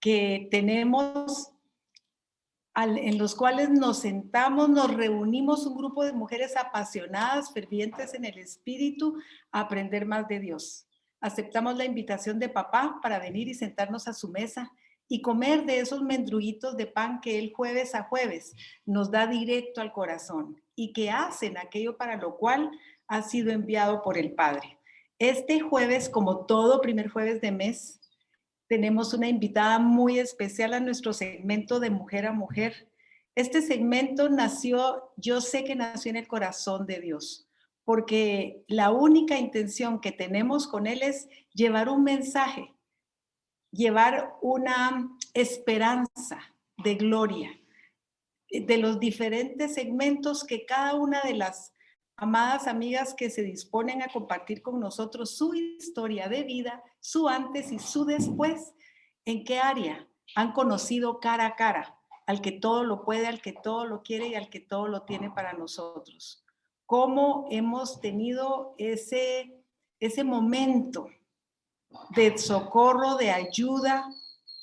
que tenemos en los cuales nos sentamos, nos reunimos un grupo de mujeres apasionadas, fervientes en el espíritu, a aprender más de Dios. Aceptamos la invitación de papá para venir y sentarnos a su mesa y comer de esos mendruguitos de pan que él jueves a jueves nos da directo al corazón y que hacen aquello para lo cual ha sido enviado por el Padre. Este jueves, como todo primer jueves de mes, tenemos una invitada muy especial a nuestro segmento de Mujer a Mujer. Este segmento nació, yo sé que nació en el corazón de Dios, porque la única intención que tenemos con él es llevar un mensaje, llevar una esperanza de gloria, de los diferentes segmentos que cada una de las amadas amigas que se disponen a compartir con nosotros su historia de vida, su antes y su después, en qué área han conocido cara a cara al que todo lo puede, al que todo lo quiere y al que todo lo tiene para nosotros. Cómo hemos tenido ese momento de socorro, de ayuda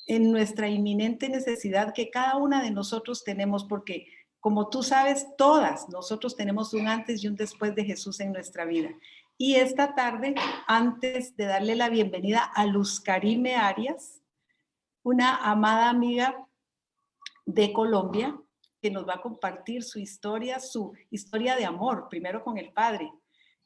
en nuestra inminente necesidad que cada una de nosotros tenemos, porque como tú sabes, todas nosotros tenemos un antes y un después de Jesús en nuestra vida. Y esta tarde, antes de darle la bienvenida a Luz Karime Arias, una amada amiga de Colombia, que nos va a compartir su historia de amor, primero con el Padre,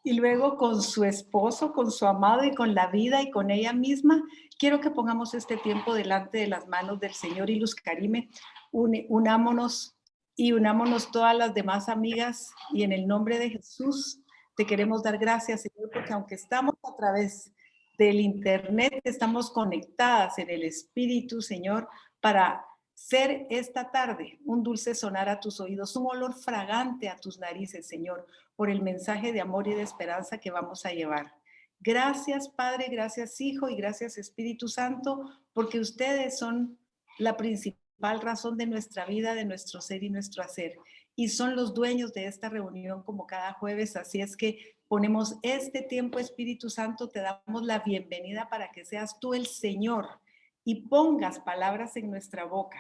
y luego con su esposo, con su amado y con la vida y con ella misma. Quiero que pongamos este tiempo delante de las manos del Señor. Y Luz Karime, unámonos y unámonos todas las demás amigas, y en el nombre de Jesús te queremos dar gracias, Señor, porque aunque estamos a través del internet, estamos conectadas en el Espíritu, Señor, para ser esta tarde un dulce sonar a tus oídos, un olor fragante a tus narices, Señor, por el mensaje de amor y de esperanza que vamos a llevar. Gracias, Padre, gracias, Hijo, y gracias, Espíritu Santo, porque ustedes son la principal razón de nuestra vida, de nuestro ser y nuestro hacer, y son los dueños de esta reunión como cada jueves. Así es que ponemos este tiempo, Espíritu Santo, te damos la bienvenida para que seas tú el Señor y pongas palabras en nuestra boca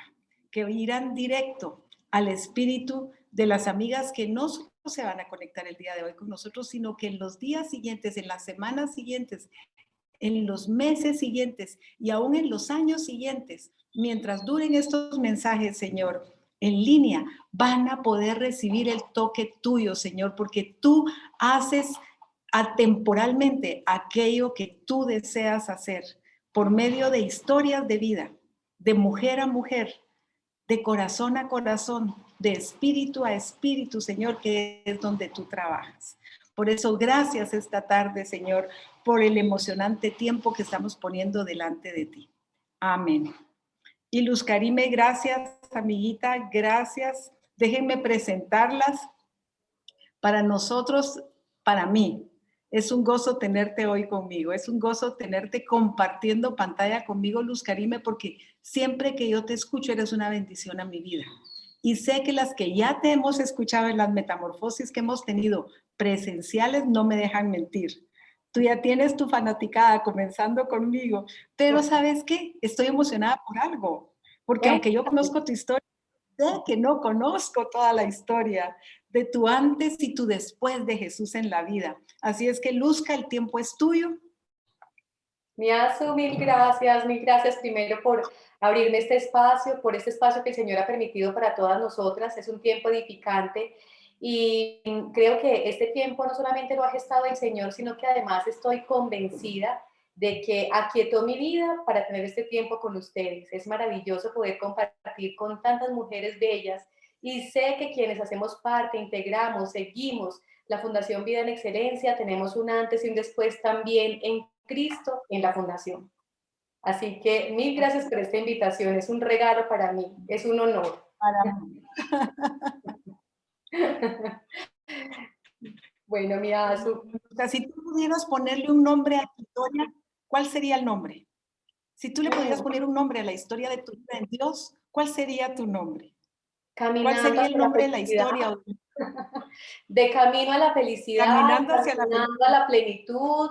que irán directo al espíritu de las amigas que no solo se van a conectar el día de hoy con nosotros, sino que en los días siguientes, en las semanas siguientes, en los meses siguientes y aún en los años siguientes, mientras duren estos mensajes, Señor, en línea, van a poder recibir el toque tuyo, Señor, porque tú haces atemporalmente aquello que tú deseas hacer por medio de historias de vida, de mujer a mujer, de corazón a corazón, de espíritu a espíritu, Señor, que es donde tú trabajas. Por eso, gracias esta tarde, Señor, por el emocionante tiempo que estamos poniendo delante de ti. Amén. Y Luz Karime, gracias, amiguita, gracias. Déjenme presentarlas. Para nosotros, para mí, es un gozo tenerte hoy conmigo, es un gozo tenerte compartiendo pantalla conmigo, Luz Karime, porque siempre que yo te escucho eres una bendición a mi vida. Y sé que las que ya te hemos escuchado en las metamorfosis que hemos tenido presenciales no me dejan mentir. Tú ya tienes tu fanaticada comenzando conmigo, pero ¿sabes qué? Estoy emocionada por algo, porque aunque yo conozco tu historia, sé que no conozco toda la historia de tu antes y tu después de Jesús en la vida. Así es que, Luzca, el tiempo es tuyo. Miazu, mil gracias primero por abrirme este espacio, por este espacio que el Señor ha permitido para todas nosotras. Es un tiempo edificante y creo que este tiempo no solamente lo ha gestado el Señor, sino que además estoy convencida de que aquietó mi vida para tener este tiempo con ustedes. Es maravilloso poder compartir con tantas mujeres bellas y sé que quienes hacemos parte, integramos, seguimos la Fundación Vida en Excelencia, tenemos un antes y un después también en Cristo en la Fundación. Así que mil gracias por esta invitación, es un regalo para mí, es un honor. Para mí. Bueno, Miazu. O sea, si tú pudieras ponerle un nombre a tu historia, ¿cuál sería el nombre? Si tú le pudieras poner un nombre a la historia de tu vida en Dios, ¿cuál sería tu nombre? ¿Cuál Caminando sería el hacia la nombre de la felicidad. historia? De camino a la felicidad, Caminando hacia la caminando a la plenitud.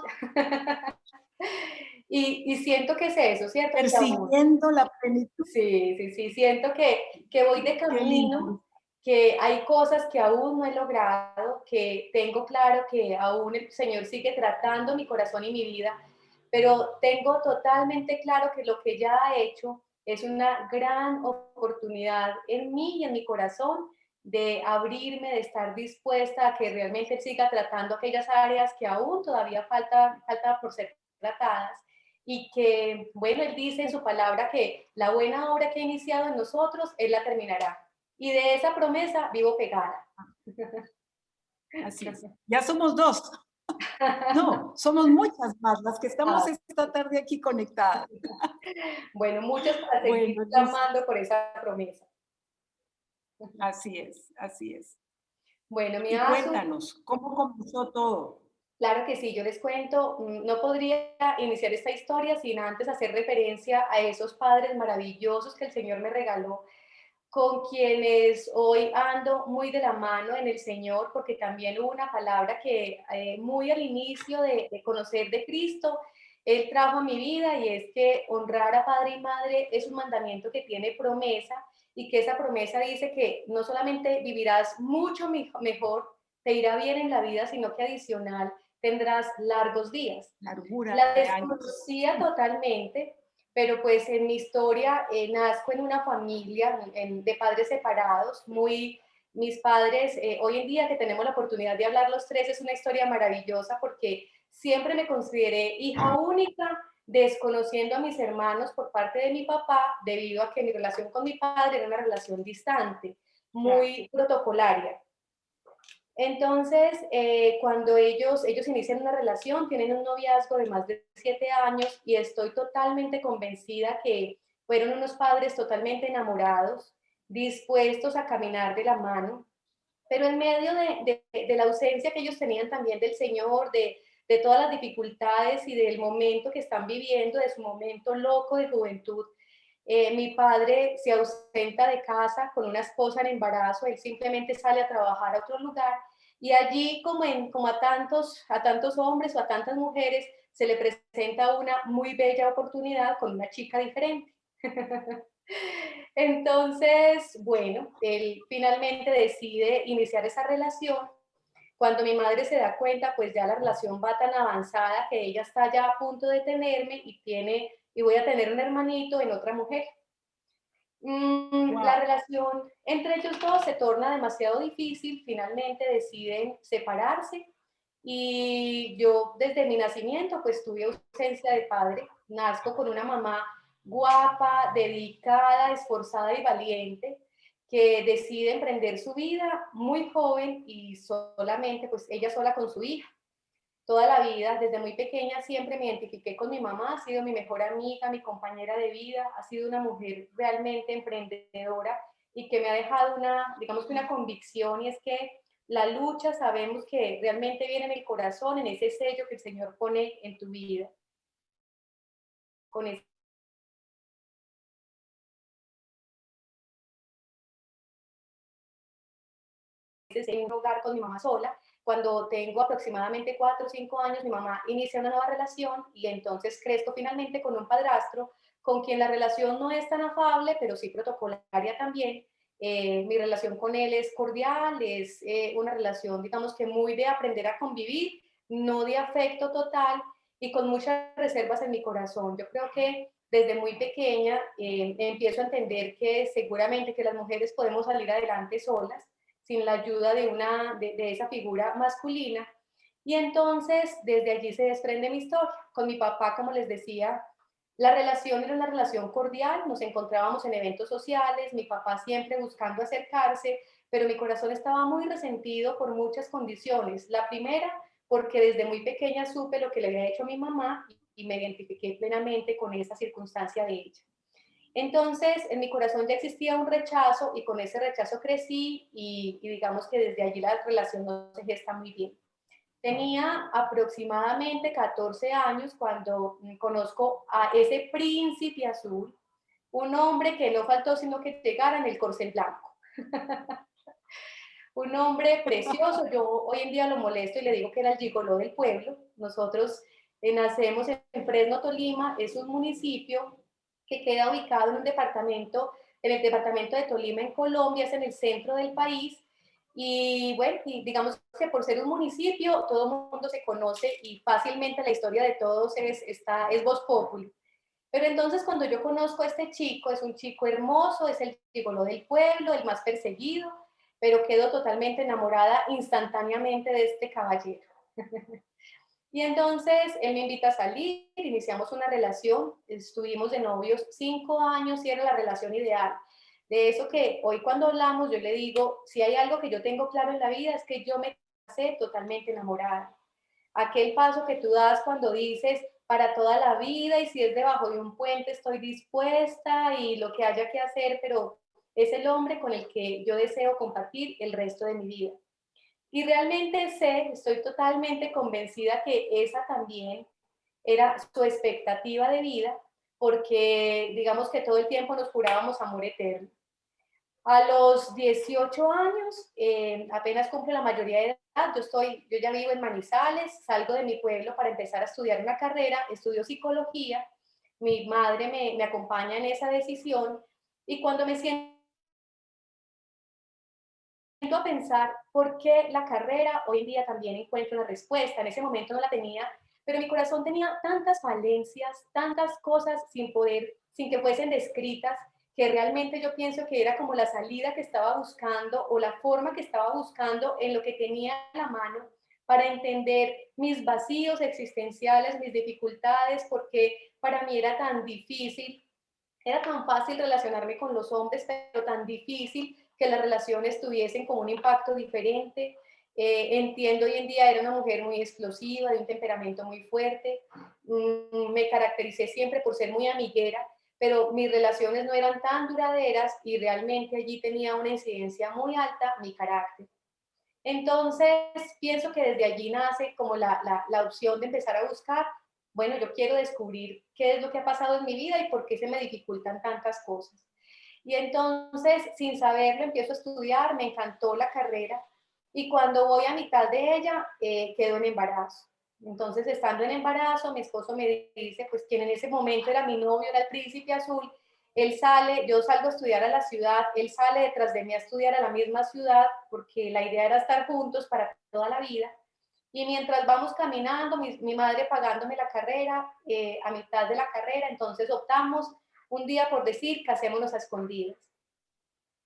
Y siento que es eso, ¿cierto? Que aún, Persiguiendo la plenitud. sí, sí, sí, siento que voy de Qué camino, lindo. que hay cosas que aún no he logrado, que tengo claro que aún el Señor sigue tratando mi corazón y mi vida, pero tengo totalmente claro que lo que ya ha hecho es una gran oportunidad en mí y en mi corazón de abrirme, de estar dispuesta a que realmente Él siga tratando aquellas áreas que aún todavía falta por ser tratadas y que, bueno, Él dice en su palabra que la buena obra que ha iniciado en nosotros, Él la terminará. Y de esa promesa vivo pegada. Así es. Ya somos dos. No, somos muchas más las que estamos Ah, esta tarde aquí conectadas. bueno, muchas para seguir Bueno, Luz, clamando por esa promesa. así es, así es. Bueno, mi Y Azu, cuéntanos, ¿cómo comenzó todo? claro que sí, yo les cuento, no podría iniciar esta historia sin antes hacer referencia a esos padres maravillosos que el Señor me regaló, con quienes hoy ando muy de la mano en el Señor, porque también hubo una palabra que muy al inicio de conocer de Cristo, Él trajo a mi vida y es que honrar a padre y madre es un mandamiento que tiene promesa y que esa promesa dice que no solamente vivirás mucho mejor, te irá bien en la vida, sino que adicional tendrás largos días. Largura La de años. desconocía totalmente, pero pues en mi historia nazco en una familia de padres separados, mis padres, hoy en día que tenemos la oportunidad de hablar los tres, es una historia maravillosa porque siempre me consideré hija única, desconociendo a mis hermanos por parte de mi papá, debido a que mi relación con mi padre era una relación distante, Claro. muy protocolaria. Entonces, cuando ellos inician una relación, tienen un noviazgo de más de 7 años y estoy totalmente convencida que fueron unos padres totalmente enamorados, dispuestos a caminar de la mano, pero en medio de la ausencia que ellos tenían también del Señor, de todas las dificultades y del momento que están viviendo, de su momento loco de juventud, mi padre se ausenta de casa con una esposa en embarazo, él simplemente sale a trabajar a otro lugar y allí, como a tantos hombres o a tantas mujeres, se le presenta una muy bella oportunidad con una chica diferente. Entonces, bueno, él finalmente decide iniciar esa relación. Cuando mi madre se da cuenta, pues ya la relación va tan avanzada que ella está ya a punto de tenerme y voy a tener un hermanito en otra mujer. La Wow. relación entre ellos dos se torna demasiado difícil, finalmente deciden separarse y yo desde mi nacimiento pues tuve ausencia de padre, nazco con una mamá guapa, dedicada, esforzada y valiente que decide emprender su vida muy joven y solamente pues ella sola con su hija toda la vida, desde muy pequeña siempre me identifiqué con mi mamá, ha sido mi mejor amiga, mi compañera de vida, ha sido una mujer realmente emprendedora y que me ha dejado digamos que una convicción y es que la lucha sabemos que realmente viene en el corazón, en ese sello que el Señor pone en tu vida, con en un hogar con mi mamá sola. Cuando tengo aproximadamente 4 o 5 años, mi mamá inicia una nueva relación y entonces crezco finalmente con un padrastro con quien la relación no es tan afable, pero sí protocolaria también. Mi relación con él es cordial, es una relación, digamos que muy de aprender a convivir, no de afecto total y con muchas reservas en mi corazón. Yo creo que desde muy pequeña empiezo a entender que seguramente que las mujeres podemos salir adelante solas, sin la ayuda de esa figura masculina. Y entonces, desde allí se desprende mi historia. Con mi papá, como les decía, la relación era una relación cordial, nos encontrábamos en eventos sociales, mi papá siempre buscando acercarse, pero mi corazón estaba muy resentido por muchas condiciones. La primera, porque desde muy pequeña supe lo que le había hecho a mi mamá y me identifiqué plenamente con esa circunstancia de ella. Entonces, en mi corazón ya existía un rechazo y con ese rechazo crecí y digamos que desde allí la relación no se gesta muy bien. Tenía aproximadamente 14 años cuando conozco a ese príncipe azul, un hombre que no faltó sino que llegara en el corcel blanco. Un hombre precioso, yo hoy en día lo molesto y le digo que era el gigoló del pueblo. Nosotros Nacemos en Fresno, Tolima, es un municipio que queda ubicado en el departamento de Tolima, en Colombia, es en el centro del país. Y bueno, y digamos que por ser un municipio, todo el mundo se conoce y fácilmente la historia de todos es voz populi. Pero entonces cuando yo conozco a este chico, es un chico hermoso, es el gigoló del pueblo, el más perseguido, pero quedo totalmente enamorada instantáneamente de este caballero. Y entonces él me invita a salir, iniciamos una relación, estuvimos de novios 5 años y era la relación ideal. De eso que hoy cuando hablamos yo le digo, si hay algo que yo tengo claro en la vida es que yo me casé totalmente enamorada. Aquel paso que tú das cuando dices para toda la vida y si es debajo de un puente estoy dispuesta y lo que haya que hacer, pero es el hombre con el que yo deseo compartir el resto de mi vida. Y realmente estoy totalmente convencida que esa también era su expectativa de vida, porque digamos que todo el tiempo nos jurábamos amor eterno. A los 18 años, apenas cumple la mayoría de edad, yo ya vivo en Manizales, salgo de mi pueblo para empezar a estudiar una carrera, estudio psicología, mi madre me acompaña en esa decisión y cuando me siento a pensar por qué la carrera, hoy en día también encuentro una respuesta, en ese momento no la tenía, pero mi corazón tenía tantas falencias, tantas cosas sin que fuesen descritas, que realmente yo pienso que era como la salida que estaba buscando o la forma que estaba buscando en lo que tenía a la mano para entender mis vacíos existenciales, mis dificultades, porque para mí era tan fácil relacionarme con los hombres, pero tan difícil que las relaciones tuviesen como un impacto diferente. Entiendo hoy en día, era una mujer muy explosiva, de un temperamento muy fuerte. Me caractericé siempre por ser muy amiguera, pero mis relaciones no eran tan duraderas y realmente allí tenía una incidencia muy alta mi carácter. Entonces, pienso que desde allí nace como la opción de empezar a buscar, bueno, yo quiero descubrir qué es lo que ha pasado en mi vida y por qué se me dificultan tantas cosas. Y entonces, sin saberlo, empiezo a estudiar, me encantó la carrera y cuando voy a mitad de ella, quedo en embarazo. Entonces, estando en embarazo, mi esposo me dice, pues quien en ese momento era mi novio, era el príncipe azul, él sale, yo salgo a estudiar a la ciudad, él sale detrás de mí a estudiar a la misma ciudad, porque la idea era estar juntos para toda la vida. Y mientras vamos caminando, mi madre pagándome la carrera, a mitad de la carrera, entonces optamos un día por decir, casémonos a escondidas.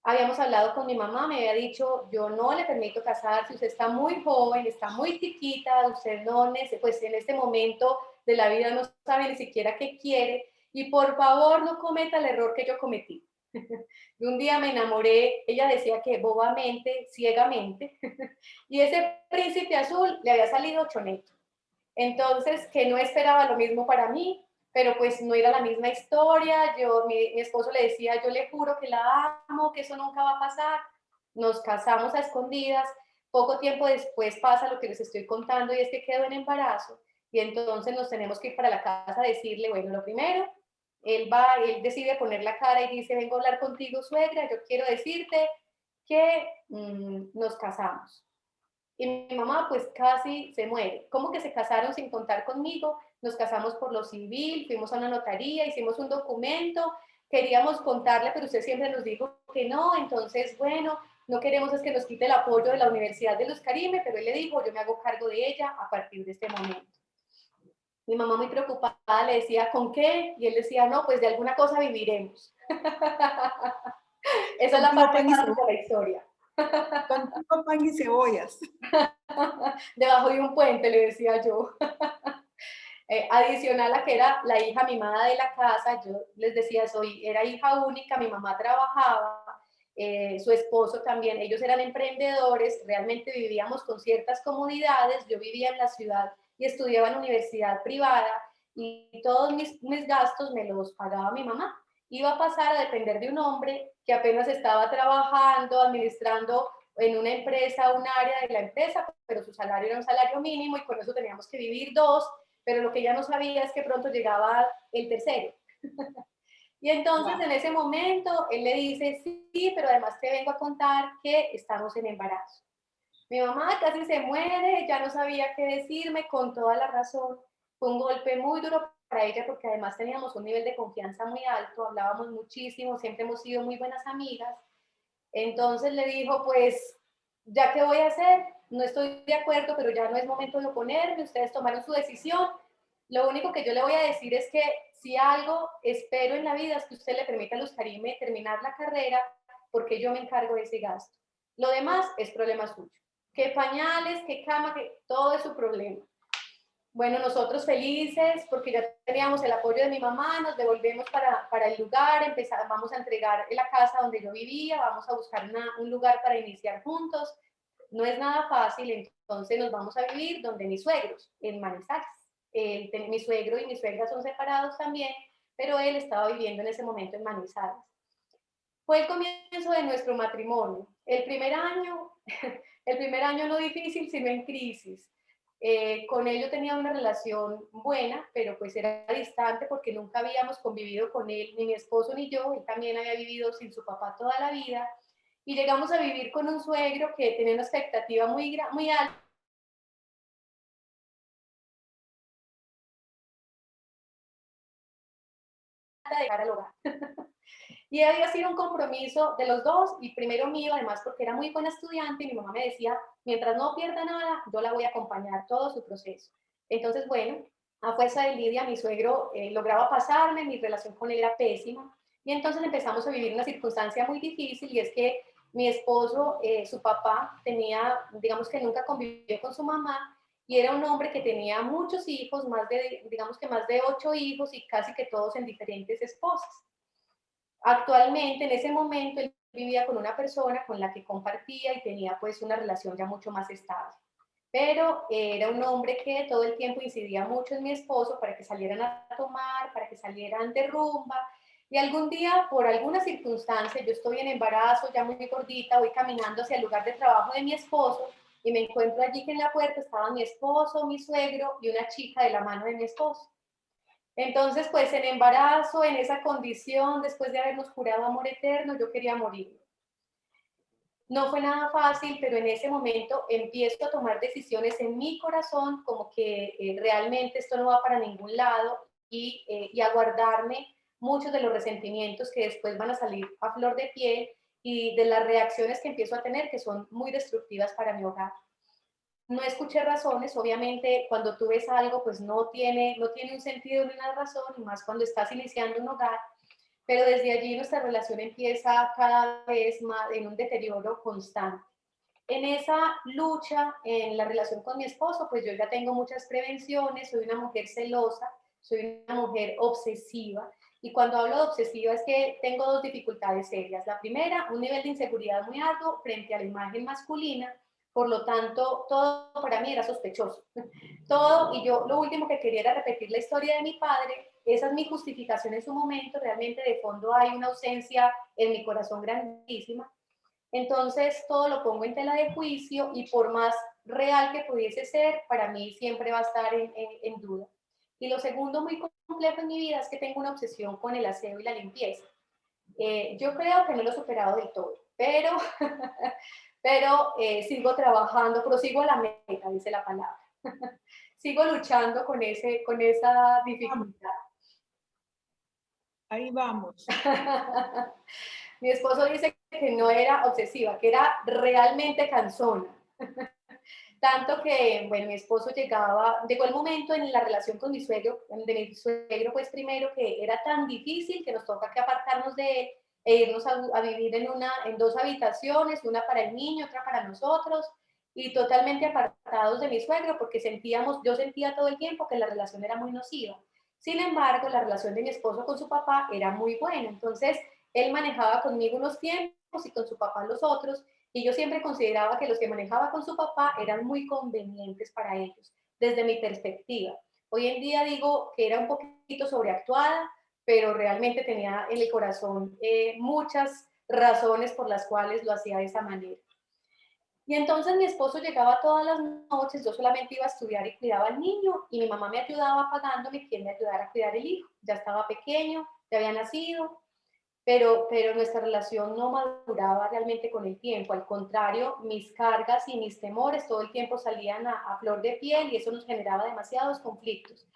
Habíamos hablado con mi mamá, me había dicho, yo no le permito casarse, usted está muy joven, está muy chiquita, usted no, pues en este momento de la vida no sabe ni siquiera qué quiere, y por favor no cometa el error que yo cometí. Y un día me enamoré, ella decía que bobamente, ciegamente, y ese príncipe azul le había salido choneto. Entonces, que no esperaba lo mismo para mí, pero pues no era la misma historia. Mi esposo le decía, yo le juro que la amo, que eso nunca va a pasar. Nos casamos a escondidas. Poco tiempo después pasa lo que les estoy contando y es que quedo en embarazo. Y entonces nos tenemos que ir para la casa a decirle, bueno, lo primero, él decide poner la cara y dice, vengo a hablar contigo, suegra, yo quiero decirte que nos casamos. Y mi mamá pues casi se muere. ¿Cómo que se casaron sin contar conmigo? Nos casamos por lo civil, fuimos a una notaría, hicimos un documento, queríamos contarle, pero usted siempre nos dijo que no, entonces bueno, no queremos es que nos quite el apoyo de la Universidad de Luz Carime, pero él le dijo, yo me hago cargo de ella a partir de este momento. Mi mamá muy preocupada le decía, ¿con qué? Y él decía, no, pues de alguna cosa viviremos. Esa es la Contigo parte pan y fácil de cebollas. la historia. Contigo pan y cebollas. Debajo de un puente, le decía yo. Adicional a que era la hija mimada de la casa, yo les decía, era hija única, mi mamá trabajaba, su esposo también, ellos eran emprendedores, realmente vivíamos con ciertas comodidades, yo vivía en la ciudad y estudiaba en universidad privada y todos mis gastos me los pagaba mi mamá. Iba a pasar a depender de un hombre que apenas estaba trabajando, administrando en una empresa, un área de la empresa, pero su salario era un salario mínimo y con eso teníamos que vivir dos, pero lo que ella no sabía es que pronto llegaba el tercero. Y entonces Wow. en ese momento él le dice, sí, pero además te vengo a contar que estamos en embarazo. Mi mamá casi se muere, ya no sabía qué decirme con toda la razón. Fue un golpe muy duro para ella porque además teníamos un nivel de confianza muy alto, hablábamos muchísimo, siempre hemos sido muy buenas amigas. Entonces le dijo, pues, ¿ya qué voy a hacer? No estoy de acuerdo, pero ya no es momento de oponerme, ustedes tomaron su decisión. Lo único que yo le voy a decir es que si algo espero en la vida es que usted le permita a Luz Karime terminar la carrera, porque yo me encargo de ese gasto. Lo demás es problema suyo. Que pañales, que cama, que todo es su problema. Bueno, nosotros felices porque ya teníamos el apoyo de mi mamá, nos devolvemos para el lugar, vamos a entregar la casa donde yo vivía, vamos a buscar un lugar para iniciar juntos. No es nada fácil, entonces nos vamos a vivir donde mis suegros, en Manizales. Mi suegro y mi suegra son separados también, pero él estaba viviendo en ese momento en Manizales. Fue el comienzo de nuestro matrimonio. El primer año no difícil, sino en crisis. Con él yo tenía una relación buena, pero pues era distante porque nunca habíamos convivido con él, ni mi esposo ni yo. Él también había vivido sin su papá toda la vida. Y llegamos a vivir con un suegro que tenía una expectativa muy alta de dejar al hogar. Y había sido un compromiso de los dos y primero mío, además porque era muy buena estudiante y mi mamá me decía, mientras no pierda nada, yo la voy a acompañar todo su proceso. Entonces, bueno, a fuerza de lidia, mi suegro lograba pasarme, mi relación con él era pésima y entonces empezamos a vivir una circunstancia muy difícil y es que mi esposo, su papá, tenía, digamos que nunca convivió con su mamá y era un hombre que tenía muchos hijos, digamos que más de 8 hijos y casi que todos en diferentes esposas. Actualmente, en ese momento, él vivía con una persona con la que compartía y tenía pues una relación ya mucho más estable. Pero era un hombre que todo el tiempo incidía mucho en mi esposo para que salieran a tomar, para que salieran de rumba. Y algún día, por alguna circunstancia, yo estoy en embarazo, ya muy gordita, voy caminando hacia el lugar de trabajo de mi esposo y me encuentro allí que en la puerta estaban mi esposo, mi suegro y una chica de la mano de mi esposo. Entonces, pues en embarazo, en esa condición, después de habernos jurado amor eterno, yo quería morir. No fue nada fácil, pero en ese momento empiezo a tomar decisiones en mi corazón, como que realmente esto no va para ningún lado y a guardarme muchos de los resentimientos que después van a salir a flor de piel y de las reacciones que empiezo a tener que son muy destructivas para mi hogar. No escuché razones, obviamente cuando tú ves algo pues no tiene un sentido ni una razón, y más cuando estás iniciando un hogar, pero desde allí nuestra relación empieza cada vez más en un deterioro constante. En esa lucha, en la relación con mi esposo, pues yo ya tengo muchas prevenciones, soy una mujer celosa, soy una mujer obsesiva, y cuando hablo de obsesiva es que tengo dos dificultades serias. La primera, un nivel de inseguridad muy alto frente a la imagen masculina, por lo tanto, todo para mí era sospechoso. Todo, y yo lo último que quería era repetir la historia de mi padre. Esa es mi justificación en su momento, realmente de fondo hay una ausencia en mi corazón grandísima. Entonces, todo lo pongo en tela de juicio y por más real que pudiese ser, para mí siempre va a estar en duda. Y lo segundo muy complejo en mi vida es que tengo una obsesión con el aseo y la limpieza. Yo creo que no lo he superado del todo, pero, pero sigo trabajando, prosigo a la meta, dice la palabra. Sigo luchando con esa dificultad. Ahí vamos. Mi esposo dice que no era obsesiva, que era realmente cansona. Tanto que, bueno, mi esposo llegó el momento en la relación con de mi suegro, pues primero, que era tan difícil que nos toca que apartarnos de él e irnos a vivir en dos habitaciones, una para el niño, otra para nosotros, y totalmente apartados de mi suegro, porque yo sentía todo el tiempo que la relación era muy nociva. Sin embargo, la relación de mi esposo con su papá era muy buena, entonces él manejaba conmigo unos tiempos y con su papá los otros, y yo siempre consideraba que los que manejaba con su papá eran muy convenientes para ellos, desde mi perspectiva. Hoy en día digo que era un poquito sobreactuada, pero realmente tenía en el corazón muchas razones por las cuales lo hacía de esa manera. Y entonces mi esposo llegaba todas las noches, yo solamente iba a estudiar y cuidaba al niño, y mi mamá me ayudaba pagándome quien me ayudara a cuidar el hijo. Ya estaba pequeño, ya había nacido, pero nuestra relación no maduraba realmente con el tiempo. Al contrario, mis cargas y mis temores todo el tiempo salían a flor de piel y eso nos generaba demasiados conflictos.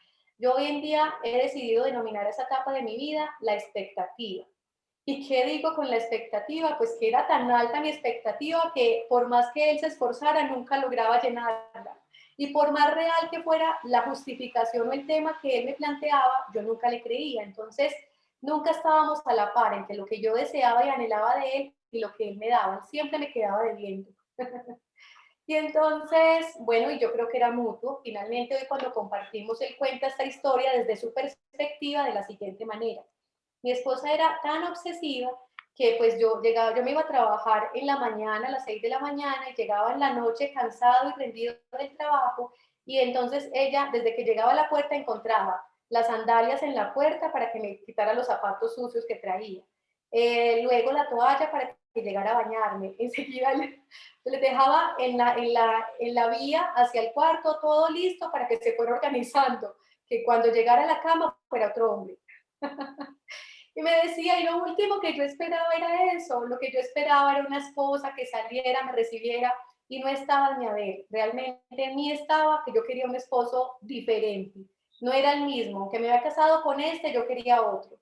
Yo hoy en día he decidido denominar esa etapa de mi vida la expectativa. ¿Y qué digo con la expectativa? Pues que era tan alta mi expectativa que por más que él se esforzara, nunca lograba llenarla. Y por más real que fuera la justificación o el tema que él me planteaba, yo nunca le creía. Entonces, nunca estábamos a la par entre lo que yo deseaba y anhelaba de él y lo que él me daba. Siempre me quedaba debiendo. Y entonces, bueno, y yo creo que era mutuo. Finalmente, hoy cuando compartimos, él cuenta esta historia desde su perspectiva de la siguiente manera. Mi esposa era tan obsesiva que pues yo llegaba, yo me iba a trabajar en la mañana, a las 6 de la mañana, y llegaba en la noche cansado y rendido del trabajo, y entonces ella, desde que llegaba a la puerta, encontraba las sandalias en la puerta para que me quitara los zapatos sucios que traía. Luego la toalla para que llegara a bañarme. Enseguida les dejaba en la vía hacia el cuarto todo listo para que se fuera organizando, que cuando llegara a la cama fuera otro hombre. Y me decía, y lo último que yo esperaba era eso, lo que yo esperaba era una esposa que saliera, me recibiera, y no estaba en mi haber. Realmente en mí estaba que yo quería un esposo diferente. No era el mismo, aunque me había casado con este, yo quería otro.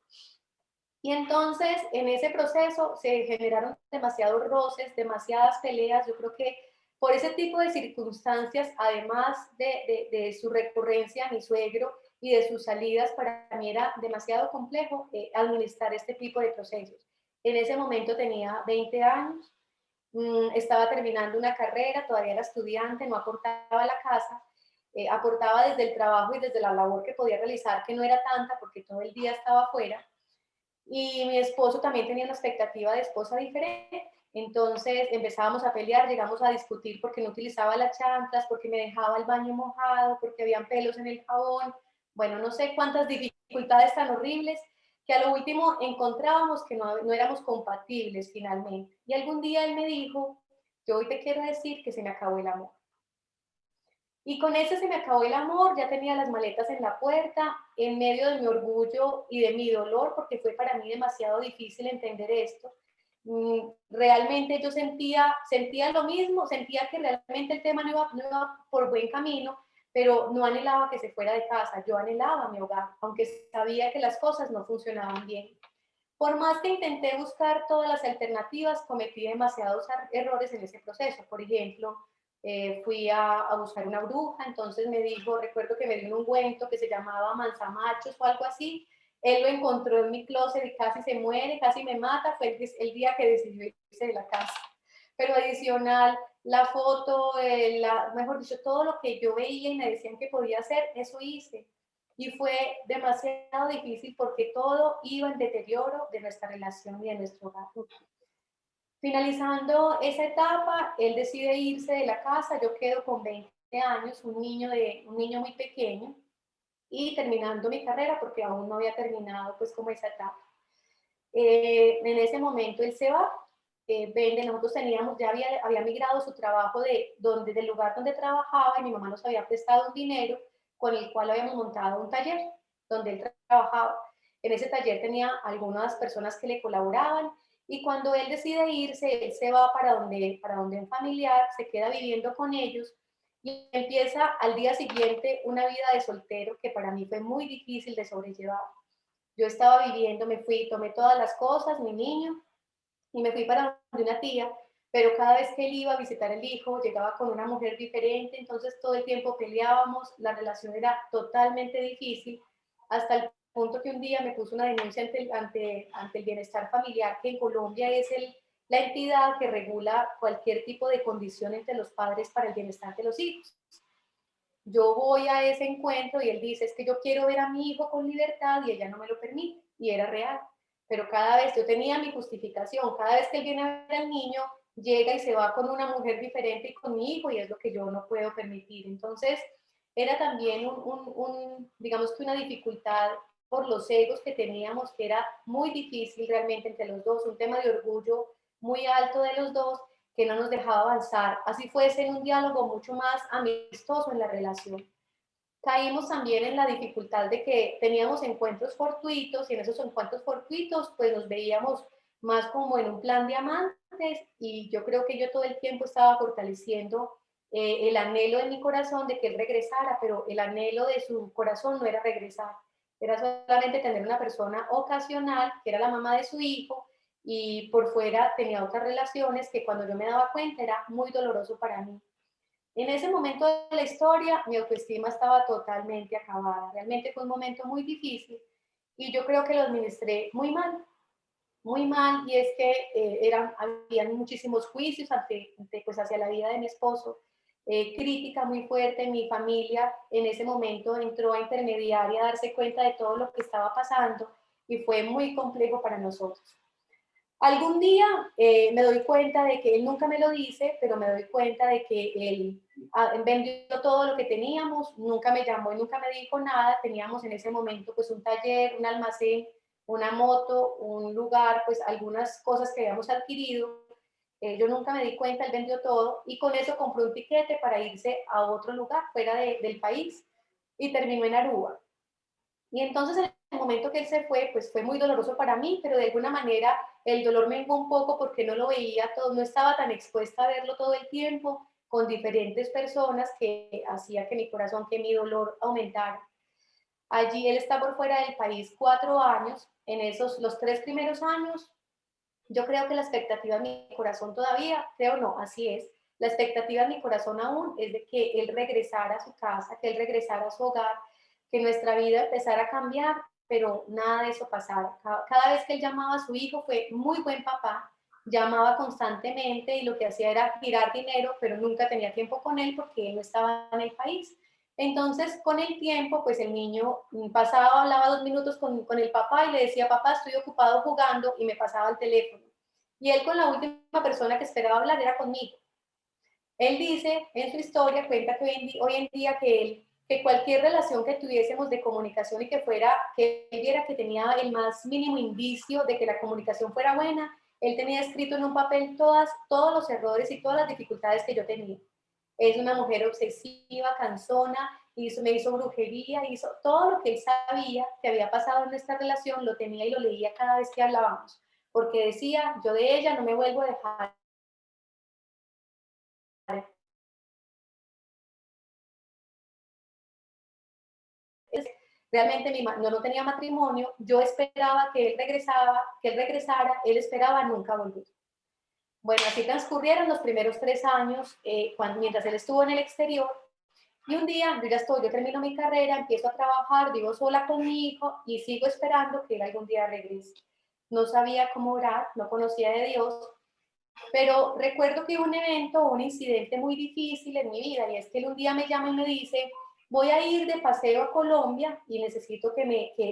Y entonces, en ese proceso se generaron demasiados roces, demasiadas peleas. Yo creo que por ese tipo de circunstancias, además de su recurrencia a mi suegro y de sus salidas, para mí era demasiado complejo administrar este tipo de procesos. En ese momento tenía 20 años, estaba terminando una carrera, todavía era estudiante, no aportaba a la casa, aportaba desde el trabajo y desde la labor que podía realizar, que no era tanta porque todo el día estaba afuera, y mi esposo también tenía una expectativa de esposa diferente. Entonces empezábamos a pelear, llegamos a discutir porque no utilizaba las chanclas, porque me dejaba el baño mojado, porque habían pelos en el jabón. Bueno, no sé cuántas dificultades tan horribles que a lo último encontrábamos que no éramos compatibles finalmente. Y algún día él me dijo, yo hoy te quiero decir que se me acabó el amor. Y con ese se me acabó el amor, ya tenía las maletas en la puerta, en medio de mi orgullo y de mi dolor, porque fue para mí demasiado difícil entender esto. Realmente yo sentía lo mismo, sentía que realmente el tema no iba por buen camino, pero no anhelaba que se fuera de casa, yo anhelaba mi hogar, aunque sabía que las cosas no funcionaban bien. Por más que intenté buscar todas las alternativas, cometí demasiados errores en ese proceso. Por ejemplo, fui a buscar una bruja, entonces me dijo, recuerdo que me dio un ungüento que se llamaba manzamachos o algo así. Él lo encontró en mi closet y casi se muere, casi me mata. Fue el día que decidió irse de la casa. Pero adicional, la foto, mejor dicho, todo lo que yo veía y me decían que podía hacer, eso hice. Y fue demasiado difícil porque todo iba en deterioro de nuestra relación y de nuestro hogar. Finalizando esa etapa, él decide irse de la casa, yo quedo con 20 años, un niño muy pequeño, y terminando mi carrera porque aún no había terminado pues como esa etapa. En ese momento él se va, vende, nosotros teníamos, ya había migrado su trabajo del lugar donde trabajaba, y mi mamá nos había prestado un dinero con el cual habíamos montado un taller donde él trabajaba. En ese taller tenía algunas personas que le colaboraban, y cuando él decide irse, él se va para donde un familiar, se queda viviendo con ellos y empieza al día siguiente una vida de soltero que para mí fue muy difícil de sobrellevar. Yo estaba viviendo, me fui, tomé todas las cosas, mi niño, y me fui para una tía, pero cada vez que él iba a visitar el hijo, llegaba con una mujer diferente, entonces todo el tiempo peleábamos, la relación era totalmente difícil, hasta el punto que un día me puso una denuncia ante el bienestar familiar, que en Colombia es la entidad que regula cualquier tipo de condición entre los padres para el bienestar de los hijos. Yo voy a ese encuentro y él dice, es que yo quiero ver a mi hijo con libertad y ella no me lo permite. Y era real. Pero cada vez yo tenía mi justificación, cada vez que él viene a ver al niño, llega y se va con una mujer diferente y con mi hijo, y es lo que yo no puedo permitir. Entonces, era también digamos que una dificultad por los egos que teníamos, que era muy difícil realmente entre los dos, un tema de orgullo muy alto de los dos, que no nos dejaba avanzar, así fuese en un diálogo mucho más amistoso en la relación. Caímos también en la dificultad de que teníamos encuentros fortuitos, y en esos encuentros fortuitos pues nos veíamos más como en un plan de amantes, y yo creo que yo todo el tiempo estaba fortaleciendo el anhelo de mi corazón de que él regresara, pero el anhelo de su corazón no era regresar, era solamente tener una persona ocasional, que era la mamá de su hijo, y por fuera tenía otras relaciones que cuando yo me daba cuenta era muy doloroso para mí. En ese momento de la historia, mi autoestima estaba totalmente acabada. Realmente fue un momento muy difícil y yo creo que lo administré muy mal, y es que habían muchísimos juicios pues, hacia la vida de mi esposo, crítica muy fuerte. Mi familia en ese momento entró a intermediar y a darse cuenta de todo lo que estaba pasando y fue muy complejo para nosotros. Algún día me doy cuenta de que él nunca me lo dice, pero me doy cuenta de que él vendió todo lo que teníamos, nunca me llamó y nunca me dijo nada. Teníamos en ese momento pues un taller, un almacén, una moto, un lugar, pues algunas cosas que habíamos adquirido. Yo nunca me di cuenta, él vendió todo y con eso compró un tiquete para irse a otro lugar fuera del país y terminó en Aruba. Y entonces en el momento que él se fue, pues fue muy doloroso para mí, pero de alguna manera el dolor me menguó un poco porque no lo veía todo, no estaba tan expuesta a verlo todo el tiempo con diferentes personas que hacía que mi corazón, que mi dolor aumentara. Allí él está por fuera del país 4 años. En esos, los 3 primeros años, yo creo que la expectativa de mi corazón todavía, creo no, así es, la expectativa de mi corazón aún es de que él regresara a su casa, que él regresara a su hogar, que nuestra vida empezara a cambiar, pero nada de eso pasaba. Cada vez que él llamaba a su hijo, fue muy buen papá, llamaba constantemente y lo que hacía era girar dinero, pero nunca tenía tiempo con él porque él no estaba en el país. Entonces, con el tiempo, pues el niño pasaba, hablaba 2 minutos con el papá y le decía, papá, estoy ocupado jugando, y me pasaba el teléfono. Y él con la última persona que esperaba hablar era conmigo. Él dice en su historia, cuenta que hoy en día que cualquier relación que tuviésemos de comunicación y que él viera que tenía el más mínimo indicio de que la comunicación fuera buena, él tenía escrito en un papel todos los errores y todas las dificultades que yo tenía. Es una mujer obsesiva, cansona, me hizo brujería, hizo todo lo que él sabía que había pasado en nuestra relación, lo tenía y lo leía cada vez que hablábamos, porque decía, yo de ella no me vuelvo a dejar. Realmente no tenía matrimonio, yo esperaba que él regresara, él esperaba nunca volver. Bueno, así transcurrieron los primeros 3 años, mientras él estuvo en el exterior. Y un día yo termino mi carrera, empiezo a trabajar, vivo sola con mi hijo y sigo esperando que él algún día regrese. No sabía cómo orar, no conocía de Dios, pero recuerdo que hubo un evento, un incidente muy difícil en mi vida, y es que él un día me llama y me dice, voy a ir de paseo a Colombia y necesito que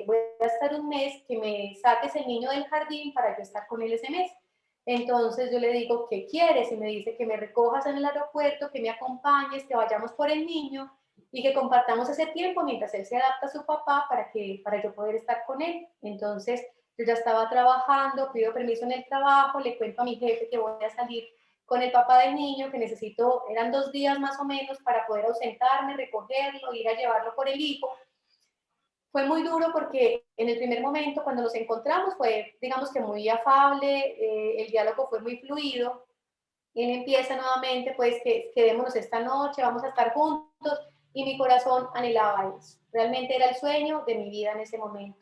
voy a estar un mes, que me saques el niño del jardín para yo estar con él ese mes. Entonces yo le digo, ¿qué quieres? Y me dice que me recojas en el aeropuerto, que me acompañes, que vayamos por el niño y que compartamos ese tiempo mientras él se adapta a su papá para yo poder estar con él. Entonces yo ya estaba trabajando, pido permiso en el trabajo, le cuento a mi jefe que voy a salir con el papá del niño, que eran 2 días más o menos para poder ausentarme, recogerlo, ir a llevarlo por el hijo. Fue muy duro porque en el primer momento cuando nos encontramos fue, digamos que muy afable, el diálogo fue muy fluido. Él empieza nuevamente, pues, que quedémonos esta noche, vamos a estar juntos, y mi corazón anhelaba eso. Realmente era el sueño de mi vida en ese momento.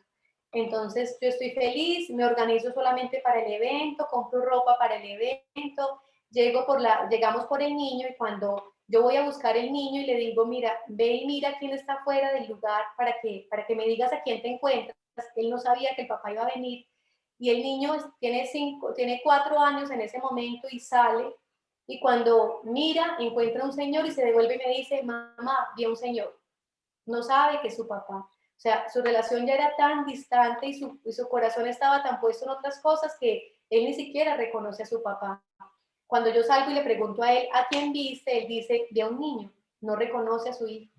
Entonces yo estoy feliz, me organizo solamente para el evento, compro ropa para el evento, llegamos por el niño, y cuando yo voy a buscar el niño y le digo, mira, ve y mira quién está fuera del lugar para que me digas a quién te encuentras. Él no sabía que el papá iba a venir, y el niño tiene 4 años en ese momento y sale, y cuando mira, encuentra un señor y se devuelve y me dice, mamá, vi a un señor. No sabe que es su papá. O sea, su relación ya era tan distante y su corazón estaba tan puesto en otras cosas que él ni siquiera reconoce a su papá. Cuando yo salgo y le pregunto a él, ¿a quién viste? Él dice, vi a un niño, no reconoce a su hijo.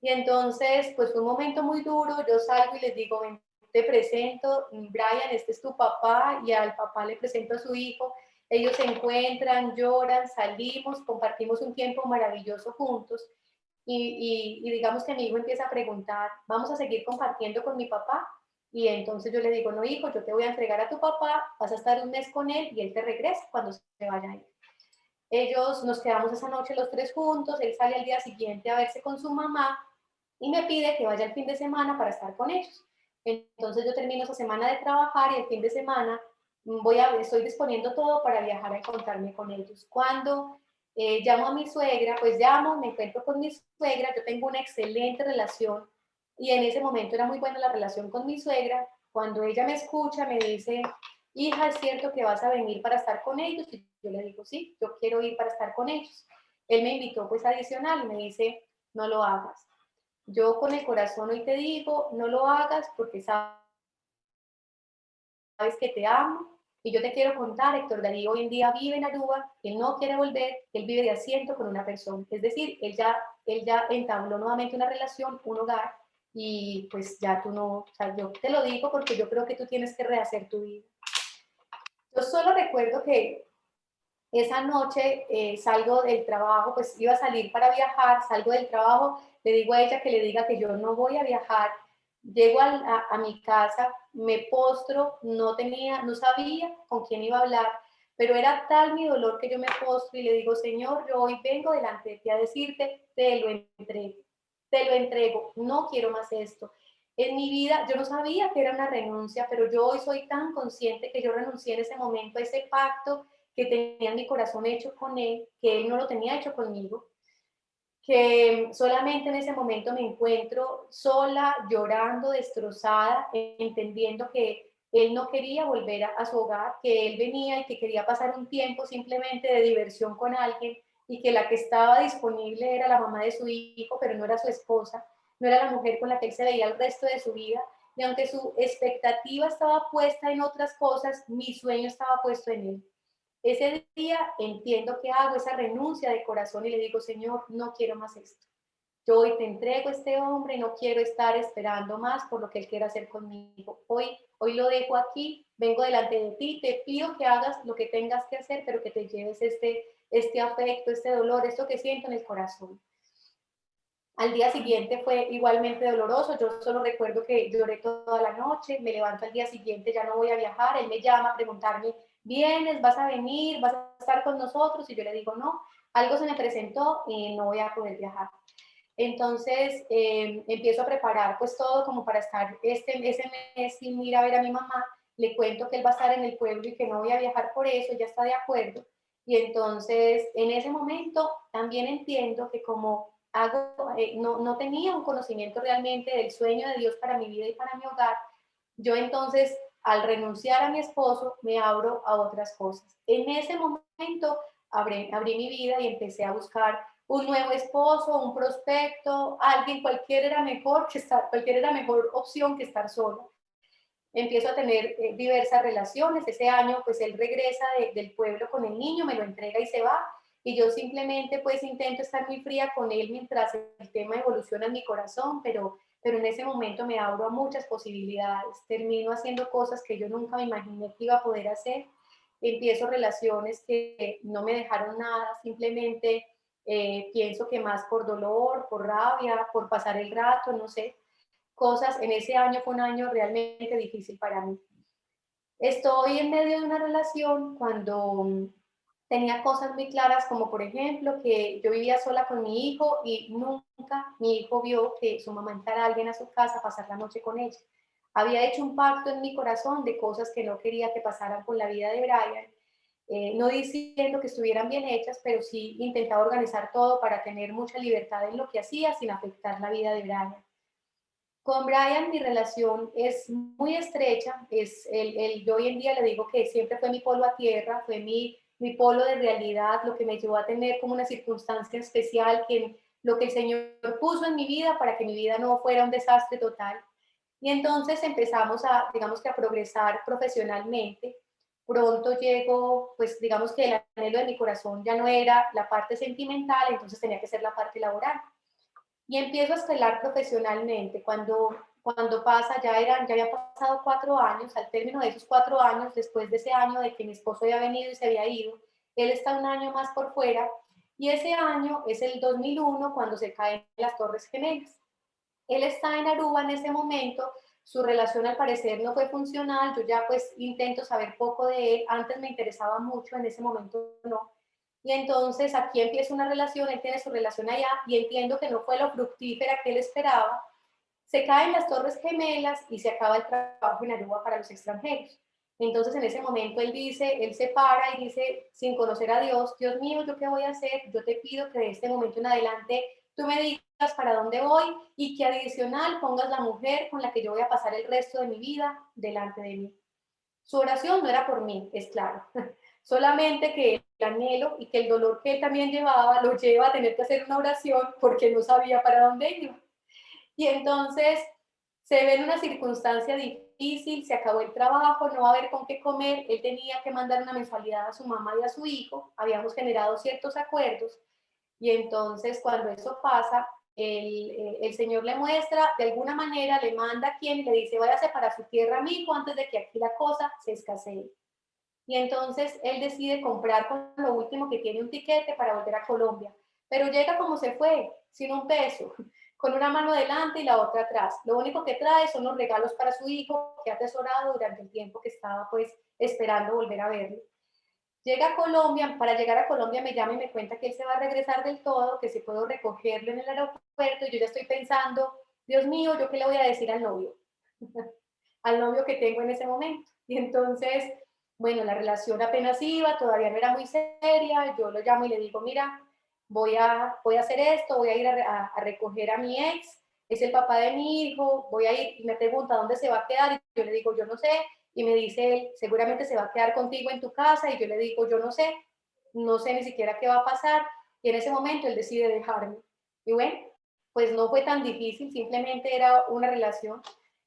Y entonces, pues fue un momento muy duro. Yo salgo y les digo, ven, te presento, Brian, este es tu papá, y al papá le presento a su hijo. Ellos se encuentran, lloran, salimos, compartimos un tiempo maravilloso juntos. Y digamos que mi hijo empieza a preguntar, ¿vamos a seguir compartiendo con mi papá? Y entonces yo le digo, no, hijo, yo te voy a entregar a tu papá, vas a estar un mes con él y él te regresa cuando se vaya a ir. Ellos nos quedamos esa noche los tres juntos, él sale al día siguiente a verse con su mamá y me pide que vaya el fin de semana para estar con ellos. Entonces yo termino esa semana de trabajar y el fin de semana estoy disponiendo todo para viajar a encontrarme con ellos. Cuando llamo a mi suegra, pues llamo, me encuentro con mi suegra, yo tengo una excelente relación y en ese momento era muy buena la relación con mi suegra. Cuando ella me escucha, me dice, hija, ¿es cierto que vas a venir para estar con ellos? Y yo le digo, sí, yo quiero ir para estar con ellos. Él me invitó pues adicional y me dice, no lo hagas. Yo con el corazón hoy te digo, no lo hagas porque sabes que te amo. Y yo te quiero contar, Héctor Darío hoy en día vive en Aruba, él no quiere volver, él vive de asiento con una persona. Es decir, él ya entabló nuevamente una relación, un hogar, y pues ya tú no, o sea, yo te lo digo porque yo creo que tú tienes que rehacer tu vida. Yo solo recuerdo que esa noche salgo del trabajo, pues iba a salir para viajar, salgo del trabajo, le digo a ella que le diga que yo no voy a viajar, llego a mi casa, me postro, no sabía con quién iba a hablar, pero era tal mi dolor que yo me postro y le digo, Señor, yo hoy vengo delante de ti a decirte, te lo entrego, no quiero más esto. En mi vida, yo no sabía que era una renuncia, pero yo hoy soy tan consciente que yo renuncié en ese momento a ese pacto que tenía mi corazón hecho con él, que él no lo tenía hecho conmigo, que solamente en ese momento me encuentro sola, llorando, destrozada, entendiendo que él no quería volver a su hogar, que él venía y que quería pasar un tiempo simplemente de diversión con alguien y que la que estaba disponible era la mamá de su hijo, pero no era su esposa, no era la mujer con la que él se veía el resto de su vida. Y aunque su expectativa estaba puesta en otras cosas, mi sueño estaba puesto en él. Ese día entiendo que hago esa renuncia de corazón y le digo, Señor, no quiero más esto. Yo hoy te entrego a este hombre, no quiero estar esperando más por lo que él quiera hacer conmigo. Hoy lo dejo aquí, vengo delante de ti, te pido que hagas lo que tengas que hacer, pero que te lleves este afecto, este dolor, esto que siento en el corazón. Al día siguiente fue igualmente doloroso, yo solo recuerdo que lloré toda la noche, me levanto al día siguiente, ya no voy a viajar, él me llama a preguntarme, ¿vienes? ¿Vas a venir? ¿Vas a estar con nosotros? Y yo le digo, no, algo se me presentó y no voy a poder viajar. Entonces empiezo a preparar pues todo como para estar ese mes sin ir a ver a mi mamá, le cuento que él va a estar en el pueblo y que no voy a viajar por eso, ya está de acuerdo. Y entonces en ese momento también entiendo que como no tenía un conocimiento realmente del sueño de Dios para mi vida y para mi hogar, yo entonces al renunciar a mi esposo me abro a otras cosas. En ese momento abrí mi vida y empecé a buscar un nuevo esposo, un prospecto, alguien, cualquier era mejor opción que estar solo. Empiezo a tener diversas relaciones. Ese año, pues él regresa del pueblo con el niño, me lo entrega y se va. Y yo simplemente, pues intento estar muy fría con él mientras el tema evoluciona en mi corazón, pero en ese momento me abro a muchas posibilidades. Termino haciendo cosas que yo nunca me imaginé que iba a poder hacer. Empiezo relaciones que no me dejaron nada, simplemente pienso que más por dolor, por rabia, por pasar el rato, no sé, cosas. En ese año fue un año realmente difícil para mí. Estoy en medio de una relación cuando tenía cosas muy claras, como por ejemplo que yo vivía sola con mi hijo y nunca mi hijo vio que su mamá entrara a alguien a su casa a pasar la noche con ella. Había hecho un pacto en mi corazón de cosas que no quería que pasaran con la vida de Brian, no diciendo que estuvieran bien hechas, pero sí intentaba organizar todo para tener mucha libertad en lo que hacía sin afectar la vida de Brian. Con Brian mi relación es muy estrecha, yo hoy en día le digo que siempre fue mi polo a tierra, fue mi polo de realidad, lo que me llevó a tener como una circunstancia especial, lo que el Señor puso en mi vida para que mi vida no fuera un desastre total. Y entonces empezamos digamos que a progresar profesionalmente. Pronto llegó, pues digamos que el anhelo de mi corazón ya no era la parte sentimental, entonces tenía que ser la parte laboral. Y empiezo a escalar profesionalmente. Cuando pasa, ya había pasado 4 años, al término de esos 4 años, después de ese año de que mi esposo había venido y se había ido, él está un año más por fuera, y ese año es el 2001 cuando se caen las Torres Gemelas. Él está en Aruba en ese momento, su relación al parecer no fue funcional, yo ya pues intento saber poco de él, antes me interesaba mucho, en ese momento no. Y entonces aquí empieza una relación, él tiene su relación allá y entiendo que no fue lo fructífera que él esperaba. Se caen las Torres Gemelas y se acaba el trabajo en Aruba para los extranjeros. Entonces en ese momento él dice, él se para y dice, sin conocer a Dios, Dios mío, ¿yo qué voy a hacer? Yo te pido que de este momento en adelante tú me digas para dónde voy y que adicional pongas la mujer con la que yo voy a pasar el resto de mi vida delante de mí. Su oración no era por mí, es claro, solamente que el anhelo y que el dolor que él también llevaba lo lleva a tener que hacer una oración porque no sabía para dónde iba. Y entonces se ve en una circunstancia difícil, se acabó el trabajo, no va a haber con qué comer, él tenía que mandar una mensualidad a su mamá y a su hijo, habíamos generado ciertos acuerdos, y entonces cuando eso pasa, el Señor le muestra, de alguna manera le manda a quien le dice, váyase para su tierra, amigo, antes de que aquí la cosa se escasee. Y entonces él decide comprar con lo último que tiene un tiquete para volver a Colombia. Pero llega como se fue, sin un peso, con una mano delante y la otra atrás. Lo único que trae son los regalos para su hijo que ha atesorado durante el tiempo que estaba pues esperando volver a verlo. Llega a Colombia, para llegar a Colombia me llama y me cuenta que él se va a regresar del todo, que si puedo recogerlo en el aeropuerto y yo ya estoy pensando, Dios mío, ¿yo qué le voy a decir al novio? Al novio que tengo en ese momento. Y entonces, bueno, la relación apenas iba, todavía no era muy seria, yo lo llamo y le digo, mira, voy a hacer esto, voy a ir a recoger a mi ex, es el papá de mi hijo, voy a ir y me pregunta dónde se va a quedar y yo le digo, yo no sé, y me dice él, seguramente se va a quedar contigo en tu casa y yo le digo, yo no sé, no sé ni siquiera qué va a pasar y en ese momento él decide dejarme. Y bueno, pues no fue tan difícil, simplemente era una relación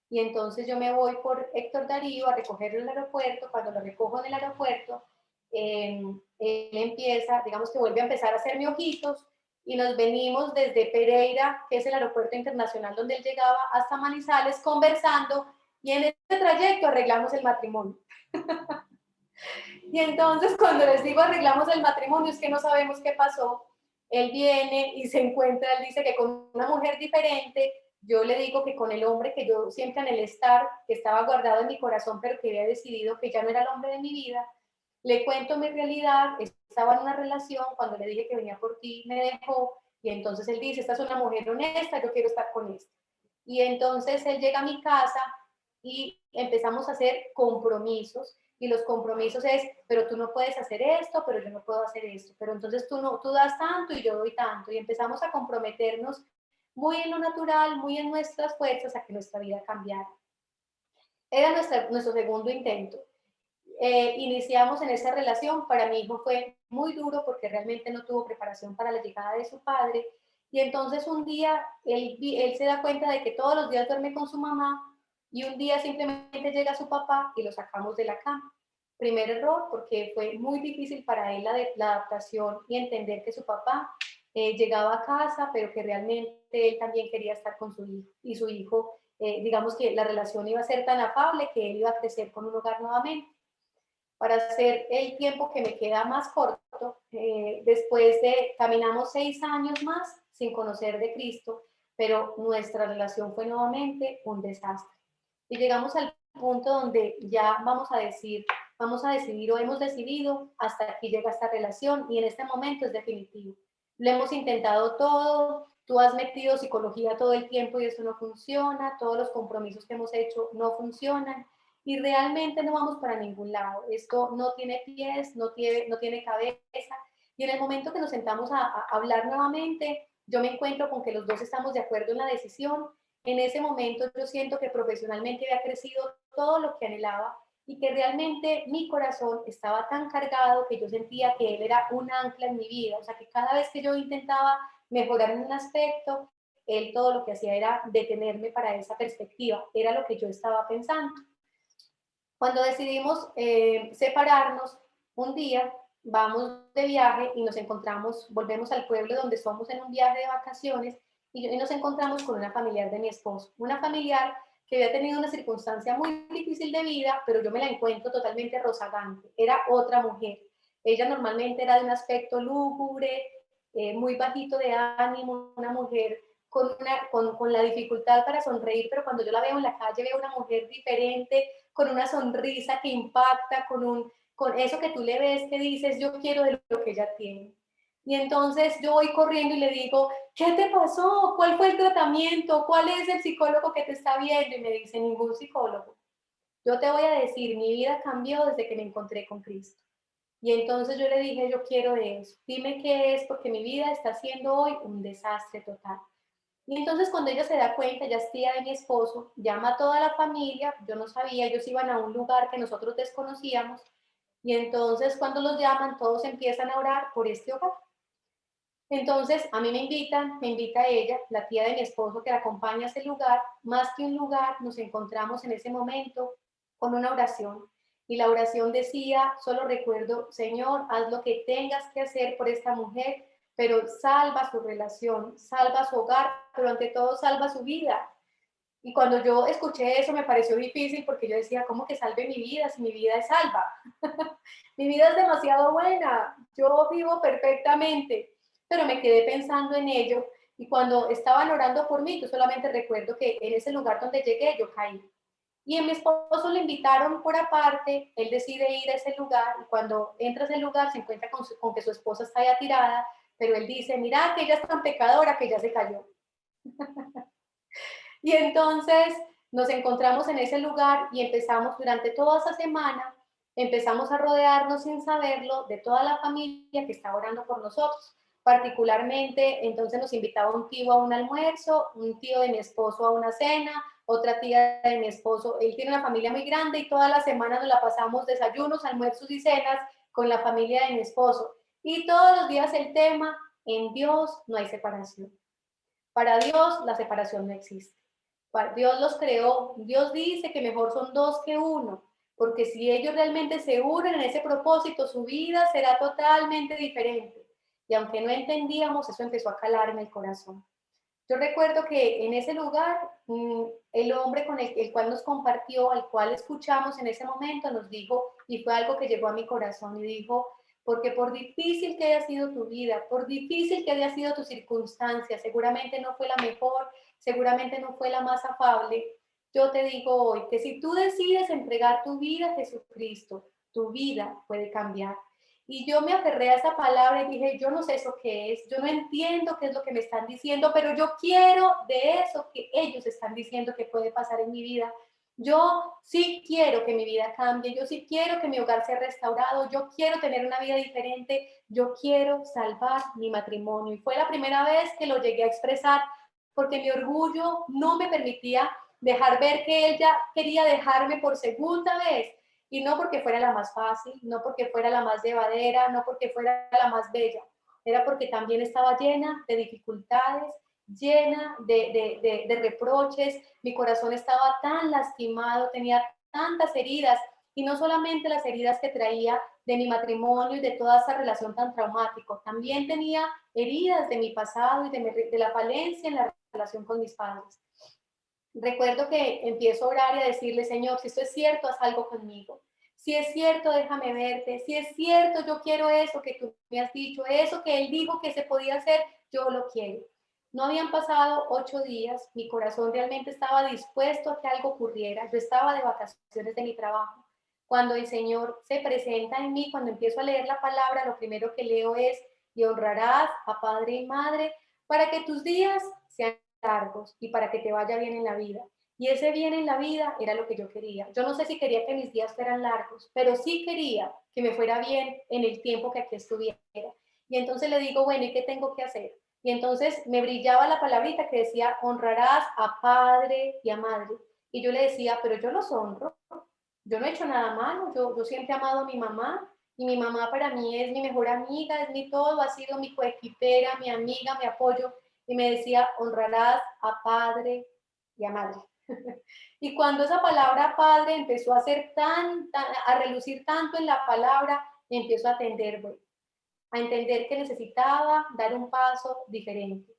y entonces yo me voy por Héctor Darío a recogerlo en el aeropuerto. Cuando lo recojo en el aeropuerto, él empieza, digamos que vuelve a empezar a hacerme ojitos y nos venimos desde Pereira, que es el aeropuerto internacional donde él llegaba, hasta Manizales conversando y en este trayecto arreglamos el matrimonio. Y entonces cuando les digo arreglamos el matrimonio es que no sabemos qué pasó. Él viene y se encuentra, él dice que con una mujer diferente, yo le digo que con el hombre que yo siempre anhelé estar, que estaba guardado en mi corazón, pero que había decidido que ya no era el hombre de mi vida, le cuento mi realidad, estaba en una relación, cuando le dije que venía por ti, me dejó, y entonces él dice, esta es una mujer honesta, yo quiero estar con esta. Y entonces él llega a mi casa y empezamos a hacer compromisos, y los compromisos es, pero tú no puedes hacer esto, pero yo no puedo hacer esto, pero entonces tú no, tú das tanto y yo doy tanto, y empezamos a comprometernos muy en lo natural, muy en nuestras fuerzas a que nuestra vida cambiara. Era nuestro segundo intento. Iniciamos en esa relación, para mi hijo fue muy duro porque realmente no tuvo preparación para la llegada de su padre, y entonces un día él se da cuenta de que todos los días duerme con su mamá, y un día simplemente llega su papá y lo sacamos de la cama. Primer error, porque fue muy difícil para él la adaptación y entender que su papá llegaba a casa, pero que realmente él también quería estar con su hijo, y su hijo, digamos que la relación iba a ser tan afable que él iba a crecer con un hogar nuevamente. Para hacer el tiempo que me queda más corto, después de, caminamos 6 años más sin conocer de Cristo, pero nuestra relación fue nuevamente un desastre. Y llegamos al punto donde ya vamos a decidir o hemos decidido, hasta aquí llega esta relación y en este momento es definitivo. Lo hemos intentado todo, tú has metido psicología todo el tiempo y eso no funciona, todos los compromisos que hemos hecho no funcionan y realmente no vamos para ningún lado. Esto no tiene pies, no tiene cabeza. Y en el momento que nos sentamos a hablar nuevamente, yo me encuentro con que los dos estamos de acuerdo en la decisión. En ese momento yo siento que profesionalmente había crecido todo lo que anhelaba y que realmente mi corazón estaba tan cargado que yo sentía que él era un ancla en mi vida. O sea, que cada vez que yo intentaba mejorar en un aspecto, él todo lo que hacía era detenerme para esa perspectiva. Era lo que yo estaba pensando. Cuando decidimos separarnos, un día vamos de viaje y nos encontramos, volvemos al pueblo donde somos en un viaje de vacaciones y nos encontramos con una familiar de mi esposo, una familiar que había tenido una circunstancia muy difícil de vida, pero yo me la encuentro totalmente rozagante, era otra mujer. Ella normalmente era de un aspecto lúgubre, muy bajito de ánimo, una mujer con la dificultad para sonreír, pero cuando yo la veo en la calle veo una mujer diferente, con una sonrisa que impacta, con eso que tú le ves que dices, yo quiero de lo que ella tiene. Y entonces yo voy corriendo y le digo, ¿qué te pasó? ¿Cuál fue el tratamiento? ¿Cuál es el psicólogo que te está viendo? Y me dice, ningún psicólogo. Yo te voy a decir, mi vida cambió desde que me encontré con Cristo. Y entonces yo le dije, yo quiero eso. Dime qué es, porque mi vida está siendo hoy un desastre total. Y entonces cuando ella se da cuenta, ella es tía de mi esposo, llama a toda la familia, yo no sabía, ellos iban a un lugar que nosotros desconocíamos, y entonces cuando los llaman, todos empiezan a orar por este hogar. Entonces a mí me invita ella, la tía de mi esposo que la acompaña a ese lugar, más que un lugar, nos encontramos en ese momento con una oración. Y la oración decía, solo recuerdo, Señor, haz lo que tengas que hacer por esta mujer, pero salva su relación, salva su hogar, pero ante todo salva su vida. Y cuando yo escuché eso me pareció difícil porque yo decía, ¿cómo que salve mi vida si mi vida es salva? Mi vida es demasiado buena, yo vivo perfectamente, pero me quedé pensando en ello y cuando estaban orando por mí, yo solamente recuerdo que en ese lugar donde llegué yo caí. Y a mi esposo le invitaron por aparte, él decide ir a ese lugar y cuando entra a ese lugar se encuentra con que su esposa está ya tirada, pero él dice, mira que ella es tan pecadora que ya se cayó. Y entonces nos encontramos en ese lugar y empezamos durante toda esa semana, empezamos a rodearnos sin saberlo de toda la familia que está orando por nosotros. Particularmente, entonces nos invitaba un tío a un almuerzo, un tío de mi esposo a una cena, otra tía de mi esposo. Él tiene una familia muy grande y toda la semana nos la pasamos desayunos, almuerzos y cenas con la familia de mi esposo. Y todos los días el tema, en Dios no hay separación. Para Dios la separación no existe. Dios los creó. Dios dice que mejor son dos que uno, porque si ellos realmente se unen en ese propósito, su vida será totalmente diferente. Y aunque no entendíamos, eso empezó a calar en el corazón. Yo recuerdo que en ese lugar, el hombre con el cual nos compartió, al cual escuchamos en ese momento, nos dijo, y fue algo que llegó a mi corazón, y dijo, porque por difícil que haya sido tu vida, por difícil que haya sido tu circunstancia, seguramente no fue la mejor, seguramente no fue la más afable, yo te digo hoy que si tú decides entregar tu vida a Jesucristo, tu vida puede cambiar. Y yo me aferré a esa palabra y dije, yo no sé eso qué es, yo no entiendo qué es lo que me están diciendo, pero yo quiero de eso que ellos están diciendo que puede pasar en mi vida. Yo sí quiero que mi vida cambie, yo sí quiero que mi hogar sea restaurado, yo quiero tener una vida diferente, yo quiero salvar mi matrimonio. Y fue la primera vez que lo llegué a expresar porque mi orgullo no me permitía dejar ver que él ya quería dejarme por segunda vez. Y no porque fuera la más fácil, no porque fuera la más llevadera, no porque fuera la más bella, era porque también estaba llena de dificultades, llena de reproches, mi corazón estaba tan lastimado, tenía tantas heridas, y no solamente las heridas que traía de mi matrimonio y de toda esa relación tan traumática, también tenía heridas de mi pasado y de la falencia en la relación con mis padres. Recuerdo que empiezo a orar y a decirle, Señor, si esto es cierto, haz algo conmigo. Si es cierto, déjame verte. Si es cierto, yo quiero eso que tú me has dicho, eso que Él dijo que se podía hacer, yo lo quiero. No habían pasado 8 días, mi corazón realmente estaba dispuesto a que algo ocurriera. Yo estaba de vacaciones de mi trabajo. Cuando el Señor se presenta en mí, cuando empiezo a leer la palabra, lo primero que leo es, y honrarás a padre y madre para que tus días sean largos y para que te vaya bien en la vida. Y ese bien en la vida era lo que yo quería. Yo no sé si quería que mis días fueran largos, pero sí quería que me fuera bien en el tiempo que aquí estuviera. Y entonces le digo, bueno, ¿y qué tengo que hacer? Y entonces me brillaba la palabrita que decía, honrarás a padre y a madre. Y yo le decía, pero yo los honro. Yo no he hecho nada malo. Yo siempre he amado a mi mamá. Y mi mamá para mí es mi mejor amiga, es mi todo, ha sido mi coequipera, mi amiga, mi apoyo. Y me decía, honrarás a padre y a madre. Y cuando esa palabra padre empezó a ser a relucir tanto en la palabra, empiezo a entender que necesitaba dar un paso diferente,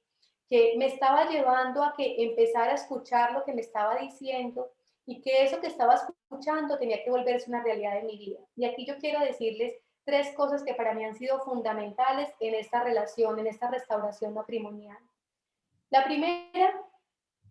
que me estaba llevando a que empezara a escuchar lo que me estaba diciendo y que eso que estaba escuchando tenía que volverse una realidad de mi vida. Y aquí yo quiero decirles 3 cosas que para mí han sido fundamentales en esta relación, en esta restauración matrimonial. La primera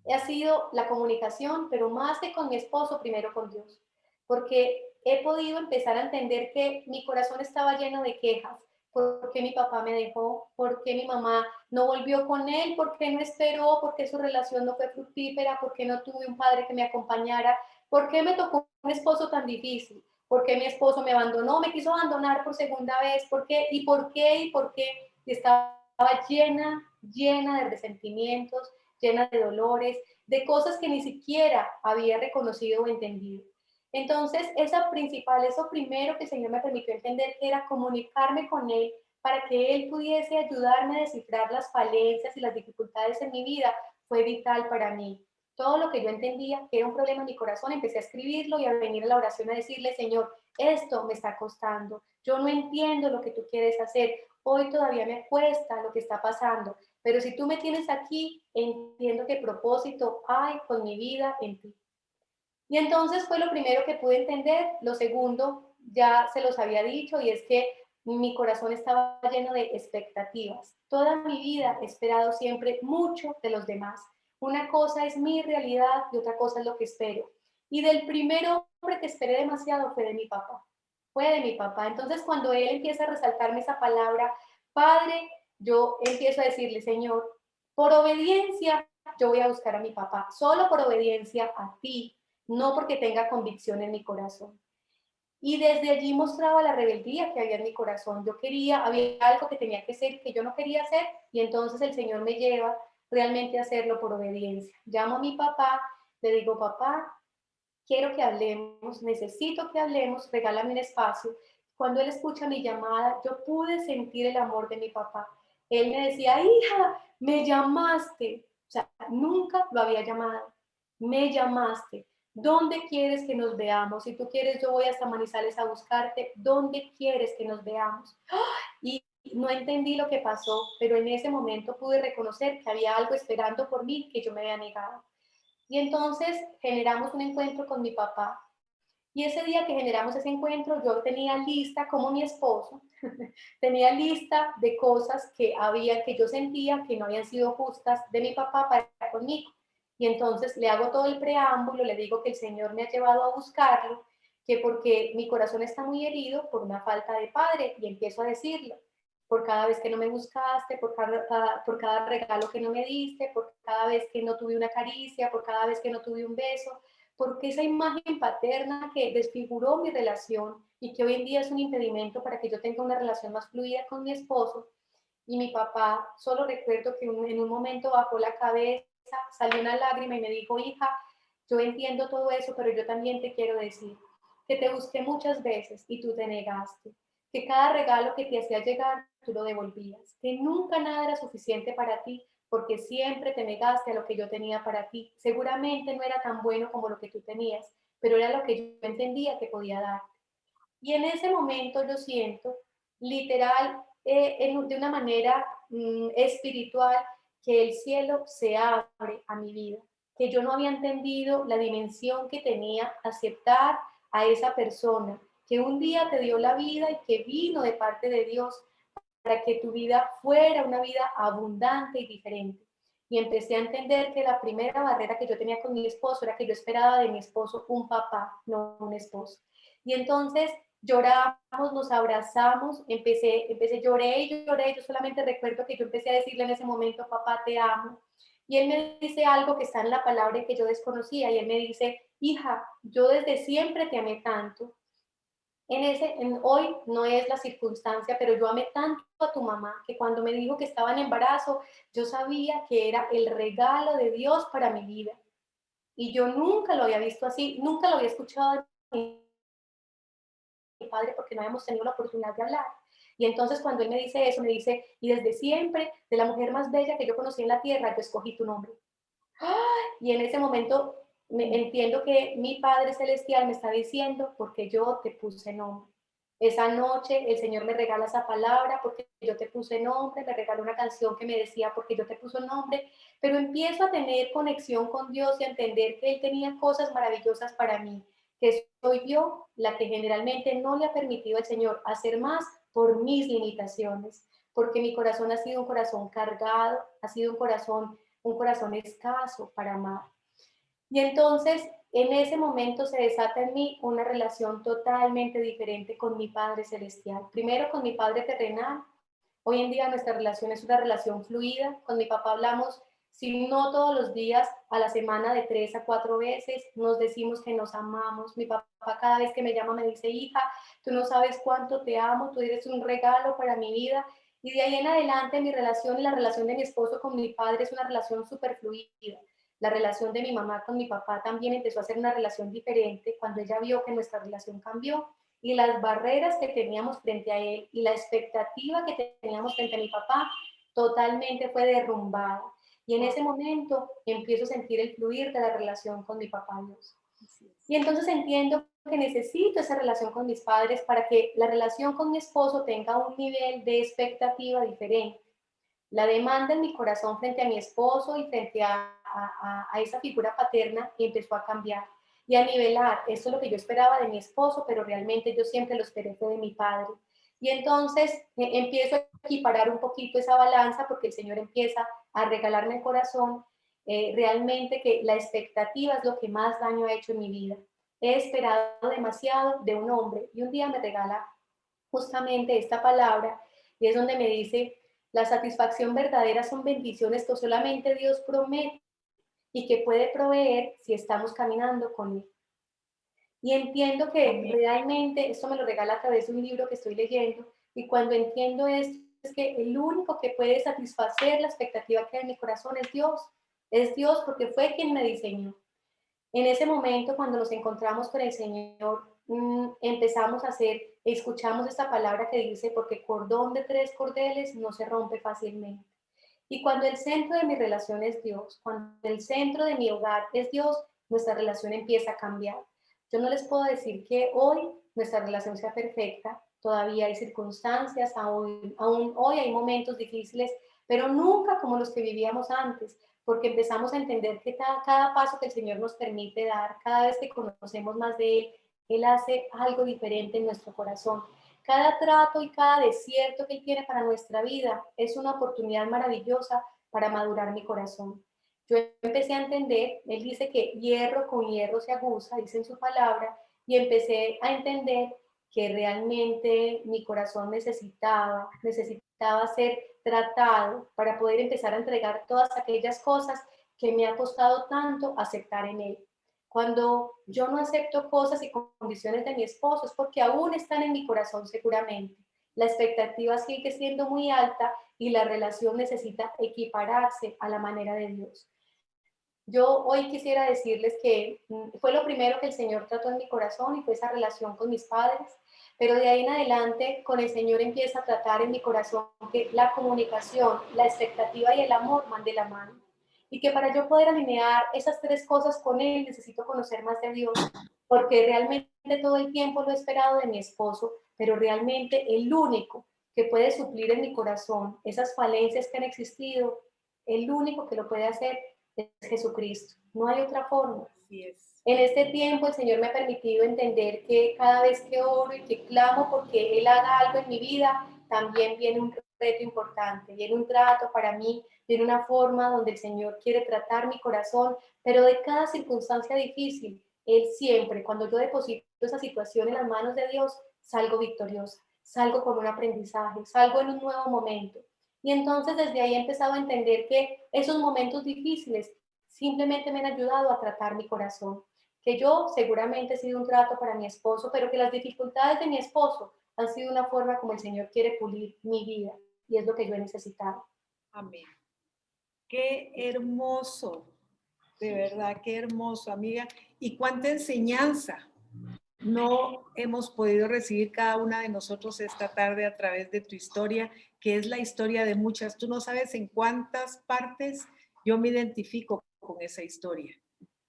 ha sido la comunicación, pero más que con mi esposo, primero con Dios. Porque he podido empezar a entender que mi corazón estaba lleno de quejas. ¿Por qué mi papá me dejó? ¿Por qué mi mamá no volvió con él? ¿Por qué no esperó? ¿Por qué su relación no fue fructífera? ¿Por qué no tuve un padre que me acompañara? ¿Por qué me tocó un esposo tan difícil? ¿Por qué mi esposo me abandonó? Me quiso abandonar por segunda vez. ¿Por qué? ¿Y por qué? ¿Y por qué? Y estaba llena de resentimientos, llena de dolores, de cosas que ni siquiera había reconocido o entendido. Entonces, eso primero que el Señor me permitió entender, que era comunicarme con Él para que Él pudiese ayudarme a descifrar las falencias y las dificultades en mi vida, fue vital para mí. Todo lo que yo entendía que era un problema en mi corazón, empecé a escribirlo y a venir a la oración a decirle, Señor, esto me está costando, yo no entiendo lo que tú quieres hacer, hoy todavía me cuesta lo que está pasando, pero si tú me tienes aquí, entiendo qué propósito hay con mi vida en ti. Y entonces fue lo primero que pude entender. Lo segundo, ya se los había dicho, y es que mi corazón estaba lleno de expectativas. Toda mi vida he esperado siempre mucho de los demás. Una cosa es mi realidad y otra cosa es lo que espero. Y del primer hombre que esperé demasiado fue de mi papá. Fue de mi papá. Entonces, cuando él empieza a resaltarme esa palabra, Padre, yo empiezo a decirle, Señor, por obediencia, yo voy a buscar a mi papá. Solo por obediencia a ti, no porque tenga convicción en mi corazón. Y desde allí mostraba la rebeldía que había en mi corazón. Había algo que tenía que hacer que yo no quería hacer, y entonces el Señor me lleva realmente a hacerlo por obediencia. Llamo a mi papá, le digo, papá, quiero que hablemos, necesito que hablemos, regálame un espacio. Cuando él escucha mi llamada, yo pude sentir el amor de mi papá. Él me decía, hija, me llamaste. O sea, nunca lo había llamado. Me llamaste. ¿Dónde quieres que nos veamos? Si tú quieres, yo voy hasta Manizales a buscarte. ¿Dónde quieres que nos veamos? Y no entendí lo que pasó, pero en ese momento pude reconocer que había algo esperando por mí que yo me había negado. Y entonces generamos un encuentro con mi papá. Y ese día que generamos ese encuentro, yo tenía lista, como mi esposo, tenía lista de cosas que yo sentía que no habían sido justas de mi papá para conmigo. Y entonces le hago todo el preámbulo, le digo que el Señor me ha llevado a buscarlo, que porque mi corazón está muy herido por una falta de padre, y empiezo a decirlo por cada vez que no me buscaste, por cada regalo que no me diste, por cada vez que no tuve una caricia, por cada vez que no tuve un beso, porque esa imagen paterna que desfiguró mi relación y que hoy en día es un impedimento para que yo tenga una relación más fluida con mi esposo. Y mi papá, solo recuerdo que en un momento bajó la cabeza, salió una lágrima y me dijo, hija, yo entiendo todo eso, pero yo también te quiero decir que te busqué muchas veces y tú te negaste, que cada regalo que te hacía llegar tú lo devolvías, que nunca nada era suficiente para ti porque siempre te negaste a lo que yo tenía para ti. Seguramente no era tan bueno como lo que tú tenías, pero era lo que yo entendía que podía dar. Y en ese momento yo siento, literal, de una manera espiritual, que el cielo se abre a mi vida, que yo no había entendido la dimensión que tenía aceptar a esa persona que un día te dio la vida y que vino de parte de Dios para que tu vida fuera una vida abundante y diferente. Y empecé a entender que la primera barrera que yo tenía con mi esposo era que yo esperaba de mi esposo un papá, no un esposo. Y entonces lloramos, nos abrazamos, lloré y lloré. Yo solamente recuerdo que yo empecé a decirle en ese momento, papá, te amo. Y él me dice algo que está en la palabra y que yo desconocía, y él me dice, hija, yo desde siempre te amé tanto. Hoy no es la circunstancia, pero yo amé tanto a tu mamá que cuando me dijo que estaba en embarazo, yo sabía que era el regalo de Dios para mi vida. Y yo nunca lo había visto así, nunca lo había escuchado de mi padre porque no habíamos tenido la oportunidad de hablar. Y entonces cuando él me dice eso, me dice, y desde siempre, de la mujer más bella que yo conocí en la tierra, yo escogí tu nombre. Y en ese momento entiendo que mi Padre Celestial me está diciendo, porque yo te puse nombre. Esa noche el Señor me regala esa palabra porque yo te puse nombre, me regaló una canción que me decía porque yo te puse nombre, pero empiezo a tener conexión con Dios y a entender que Él tenía cosas maravillosas para mí, que soy yo la que generalmente no le ha permitido al Señor hacer más por mis limitaciones, porque mi corazón ha sido un corazón cargado, ha sido un corazón escaso para amar. Y entonces, en ese momento se desata en mí una relación totalmente diferente con mi Padre Celestial. Primero con mi Padre terrenal. Hoy en día nuestra relación es una relación fluida. Con mi papá hablamos, si no todos los días, a la semana de 3 a 4 veces. Nos decimos que nos amamos. Mi papá cada vez que me llama me dice, hija, tú no sabes cuánto te amo, tú eres un regalo para mi vida. Y de ahí en adelante mi relación y la relación de mi esposo con mi padre es una relación súper fluida. La relación de mi mamá con mi papá también empezó a ser una relación diferente cuando ella vio que nuestra relación cambió y las barreras que teníamos frente a él y la expectativa que teníamos frente a mi papá totalmente fue derrumbada. Y en ese momento empiezo a sentir el fluir de la relación con mi papá Dios. Y entonces entiendo que necesito esa relación con mis padres para que la relación con mi esposo tenga un nivel de expectativa diferente. La demanda en mi corazón frente a mi esposo y frente a esa figura paterna empezó a cambiar y a nivelar. Esto es lo que yo esperaba de mi esposo, pero realmente yo siempre lo esperé fue de mi padre. Y entonces empiezo a equiparar un poquito esa balanza porque el Señor empieza a regalarme el corazón. Realmente que la expectativa es lo que más daño ha hecho en mi vida. He esperado demasiado de un hombre y un día me regala justamente esta palabra y es donde me dice, la satisfacción verdadera son bendiciones que solamente Dios promete y que puede proveer si estamos caminando con Él. Y entiendo que realmente esto me lo regala a través de un libro que estoy leyendo y cuando entiendo esto es que el único que puede satisfacer la expectativa que hay en mi corazón es Dios porque fue quien me diseñó. En ese momento, cuando nos encontramos con el Señor, empezamos a hacer, escuchamos esta palabra que dice, porque cordón de 3 cordeles no se rompe fácilmente. Y cuando el centro de mi relación es Dios, cuando el centro de mi hogar es Dios, nuestra relación empieza a cambiar. Yo no les puedo decir que hoy nuestra relación sea perfecta, todavía hay circunstancias, aún hoy hay momentos difíciles, pero nunca como los que vivíamos antes, porque empezamos a entender que cada paso que el Señor nos permite dar, cada vez que conocemos más de Él, Él hace algo diferente en nuestro corazón. Cada trato y cada desierto que Él tiene para nuestra vida es una oportunidad maravillosa para madurar mi corazón. Yo empecé a entender, Él dice que hierro con hierro se aguza, dice en su palabra, y empecé a entender que realmente mi corazón necesitaba ser tratado para poder empezar a entregar todas aquellas cosas que me ha costado tanto aceptar en Él. Cuando yo no acepto cosas y condiciones de mi esposo es porque aún están en mi corazón seguramente. La expectativa sigue siendo muy alta y la relación necesita equipararse a la manera de Dios. Yo hoy quisiera decirles que fue lo primero que el Señor trató en mi corazón y fue esa relación con mis padres, pero de ahí en adelante con el Señor empieza a tratar en mi corazón que la comunicación, la expectativa y el amor van de la mano. Y que para yo poder alinear esas 3 cosas con Él necesito conocer más de Dios, porque realmente todo el tiempo lo he esperado de mi esposo, pero realmente el único que puede suplir en mi corazón esas falencias que han existido, el único que lo puede hacer es Jesucristo. No hay otra forma. Así es. En este tiempo el Señor me ha permitido entender que cada vez que oro y que clamo porque Él haga algo en mi vida, también viene un reto importante, viene un trato para mí, viene una forma donde el Señor quiere tratar mi corazón, pero de cada circunstancia difícil, Él siempre, cuando yo deposito esa situación en las manos de Dios, salgo victoriosa, salgo con un aprendizaje, salgo en un nuevo momento. Y entonces desde ahí he empezado a entender que esos momentos difíciles simplemente me han ayudado a tratar mi corazón. Que yo seguramente he sido un trato para mi esposo, pero que las dificultades de mi esposo han sido una forma como el Señor quiere pulir mi vida. Y es lo que yo he necesitado. Amén. Qué hermoso, de verdad, qué hermoso, amiga. Y cuánta enseñanza no hemos podido recibir cada una de nosotros esta tarde a través de tu historia, que es la historia de muchas. Tú no sabes en cuántas partes yo me identifico con esa historia.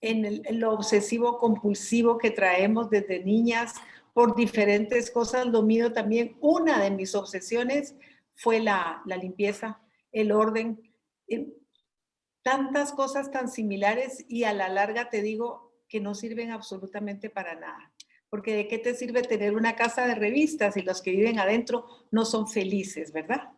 En lo obsesivo compulsivo que traemos desde niñas por diferentes cosas, lo mío también. Una de mis obsesiones fue la limpieza, el orden. Tantas cosas tan similares y a la larga te digo que no sirven absolutamente para nada. Porque ¿de qué te sirve tener una casa de revistas si los que viven adentro no son felices, verdad?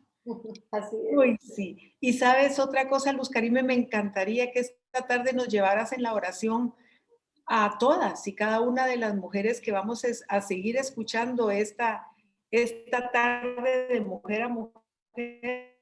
Así es. Uy, sí. Y sabes otra cosa, Luz Karime, me encantaría que tarde nos llevaras en la oración a todas y cada una de las mujeres que vamos a seguir escuchando esta tarde de mujer a mujer,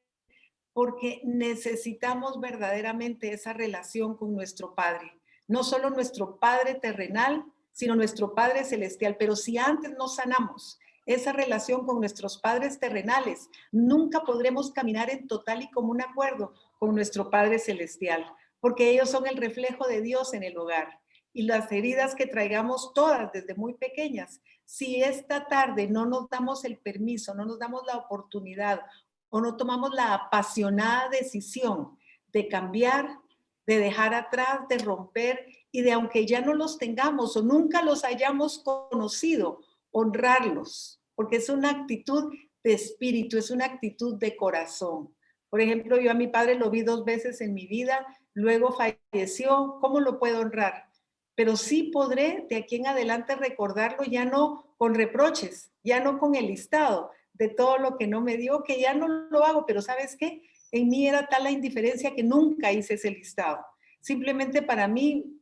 porque necesitamos verdaderamente esa relación con nuestro Padre. No solo nuestro Padre terrenal, sino nuestro Padre celestial. Pero si antes no sanamos esa relación con nuestros padres terrenales, nunca podremos caminar en total y común acuerdo con nuestro Padre celestial, porque ellos son el reflejo de Dios en el hogar. Y las heridas que traigamos todas desde muy pequeñas, si esta tarde no nos damos el permiso, no nos damos la oportunidad o no tomamos la apasionada decisión de cambiar, de dejar atrás, de romper y de, aunque ya no los tengamos o nunca los hayamos conocido, honrarlos, porque es una actitud de espíritu, es una actitud de corazón. Por ejemplo, yo a mi padre lo vi 2 veces en mi vida, luego falleció. ¿Cómo lo puedo honrar? Pero sí podré de aquí en adelante recordarlo, ya no con reproches, ya no con el listado de todo lo que no me dio, que ya no lo hago, pero ¿sabes qué? En mí era tal la indiferencia que nunca hice ese listado. Simplemente para mí,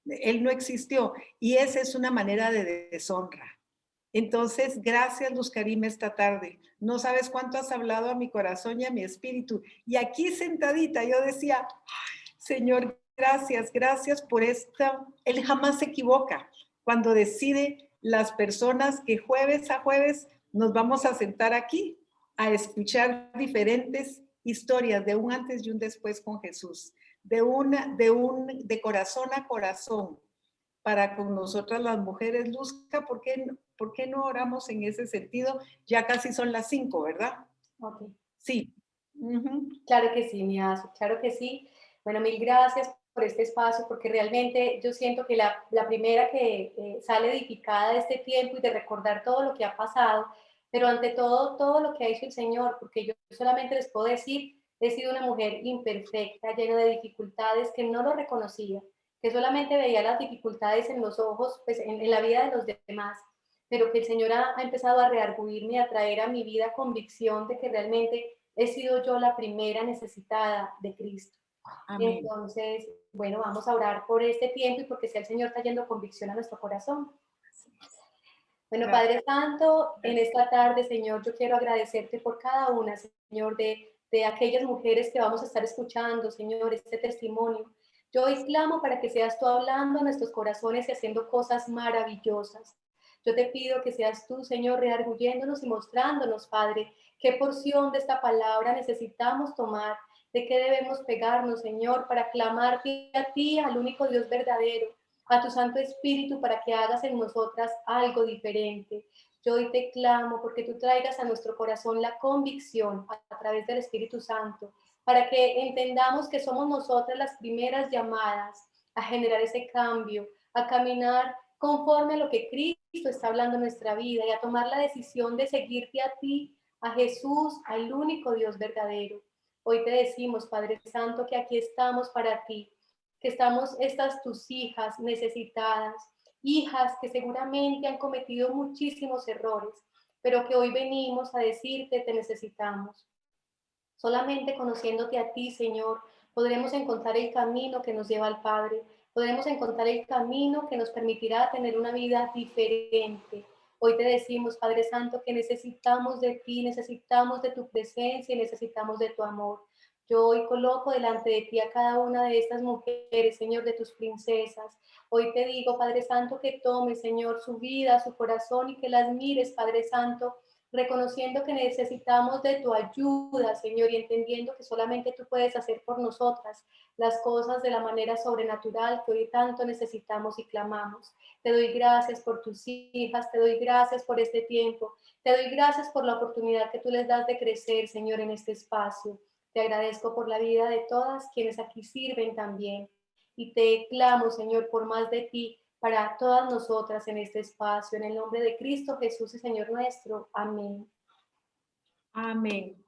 él no existió y esa es una manera de deshonra. Entonces, gracias, Luz Karime, esta tarde. No sabes cuánto has hablado a mi corazón y a mi espíritu. Y aquí sentadita yo decía, Señor, gracias, gracias por esto. Él jamás se equivoca cuando decide las personas que jueves a jueves nos vamos a sentar aquí a escuchar diferentes historias de un antes y un después con Jesús, de corazón a corazón, para con nosotras las mujeres. Luzca, ¿por qué no oramos en ese sentido? Ya casi son las 5, ¿verdad? Ok. Sí. Uh-huh. Claro que sí, Miasu, claro que sí. Bueno, mil gracias por este espacio, porque realmente yo siento que la primera que sale edificada de este tiempo y de recordar todo lo que ha pasado, pero ante todo, todo lo que ha hecho el Señor, porque yo solamente les puedo decir, he sido una mujer imperfecta, llena de dificultades, que no lo reconocía, que solamente veía las dificultades en los ojos, pues en la vida de los demás, pero que el Señor ha empezado a rearguirme, a traer a mi vida convicción de que realmente he sido yo la primera necesitada de Cristo. Amén. Entonces, bueno, vamos a orar por este tiempo y porque sea el Señor trayendo convicción a nuestro corazón. Bueno, Gracias. Padre Santo, en esta tarde, Señor, yo quiero agradecerte por cada una, Señor, de aquellas mujeres que vamos a estar escuchando, Señor, este testimonio. Yo hoy clamo para que seas tú hablando a nuestros corazones y haciendo cosas maravillosas. Yo te pido que seas tú, Señor, rearguyéndonos y mostrándonos, Padre, qué porción de esta palabra necesitamos tomar, de qué debemos pegarnos, Señor, para clamarte a ti, al único Dios verdadero, a tu Santo Espíritu, para que hagas en nosotras algo diferente. Yo hoy te clamo porque tú traigas a nuestro corazón la convicción a través del Espíritu Santo, para que entendamos que somos nosotras las primeras llamadas a generar ese cambio, a caminar conforme a lo que Cristo está hablando en nuestra vida y a tomar la decisión de seguirte a ti, a Jesús, al único Dios verdadero. Hoy te decimos, Padre Santo, que aquí estamos para ti, que estamos estas tus hijas necesitadas, hijas que seguramente han cometido muchísimos errores, pero que hoy venimos a decirte, te necesitamos. Solamente conociéndote a ti, Señor, podremos encontrar el camino que nos lleva al Padre, podremos encontrar el camino que nos permitirá tener una vida diferente. Hoy te decimos, Padre Santo, que necesitamos de ti, necesitamos de tu presencia y necesitamos de tu amor. Yo hoy coloco delante de ti a cada una de estas mujeres, Señor, de tus princesas. Hoy te digo, Padre Santo, que tome, Señor, su vida, su corazón y que las mires, Padre Santo, reconociendo que necesitamos de tu ayuda, Señor, y entendiendo que solamente tú puedes hacer por nosotras las cosas de la manera sobrenatural que hoy tanto necesitamos y clamamos. Te doy gracias por tus hijas, te doy gracias por este tiempo, te doy gracias por la oportunidad que tú les das de crecer, Señor, en este espacio. Te agradezco por la vida de todas quienes aquí sirven también. Y te clamo, Señor, por más de ti, para todas nosotras en este espacio. En el nombre de Cristo Jesús y Señor nuestro. Amén. Amén.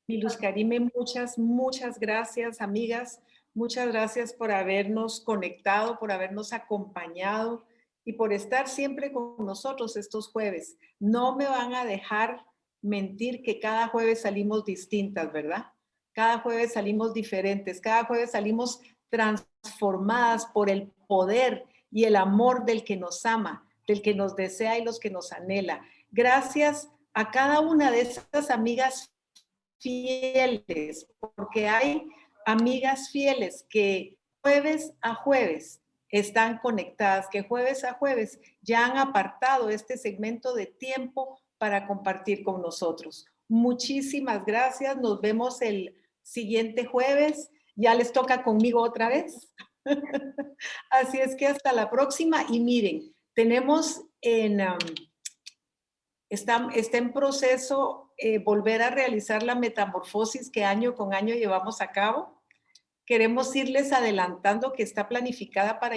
Mi Luz Karime, muchas gracias, amigas. Muchas gracias por habernos conectado, por habernos acompañado y por estar siempre con nosotros estos jueves. No me van a dejar mentir que cada jueves salimos distintas, ¿verdad? Cada jueves salimos diferentes, cada jueves salimos transformadas por el poder y el amor del que nos ama, del que nos desea y los que nos anhela. Gracias a cada una de esas amigas fieles, porque hay amigas fieles que jueves a jueves están conectadas, que jueves a jueves ya han apartado este segmento de tiempo para compartir con nosotros. Muchísimas gracias. Nos vemos el siguiente jueves. Ya les toca conmigo otra vez. Así es que hasta la próxima. Y miren, tenemos está en proceso volver a realizar la metamorfosis que año con año llevamos a cabo. Queremos irles adelantando que está planificada para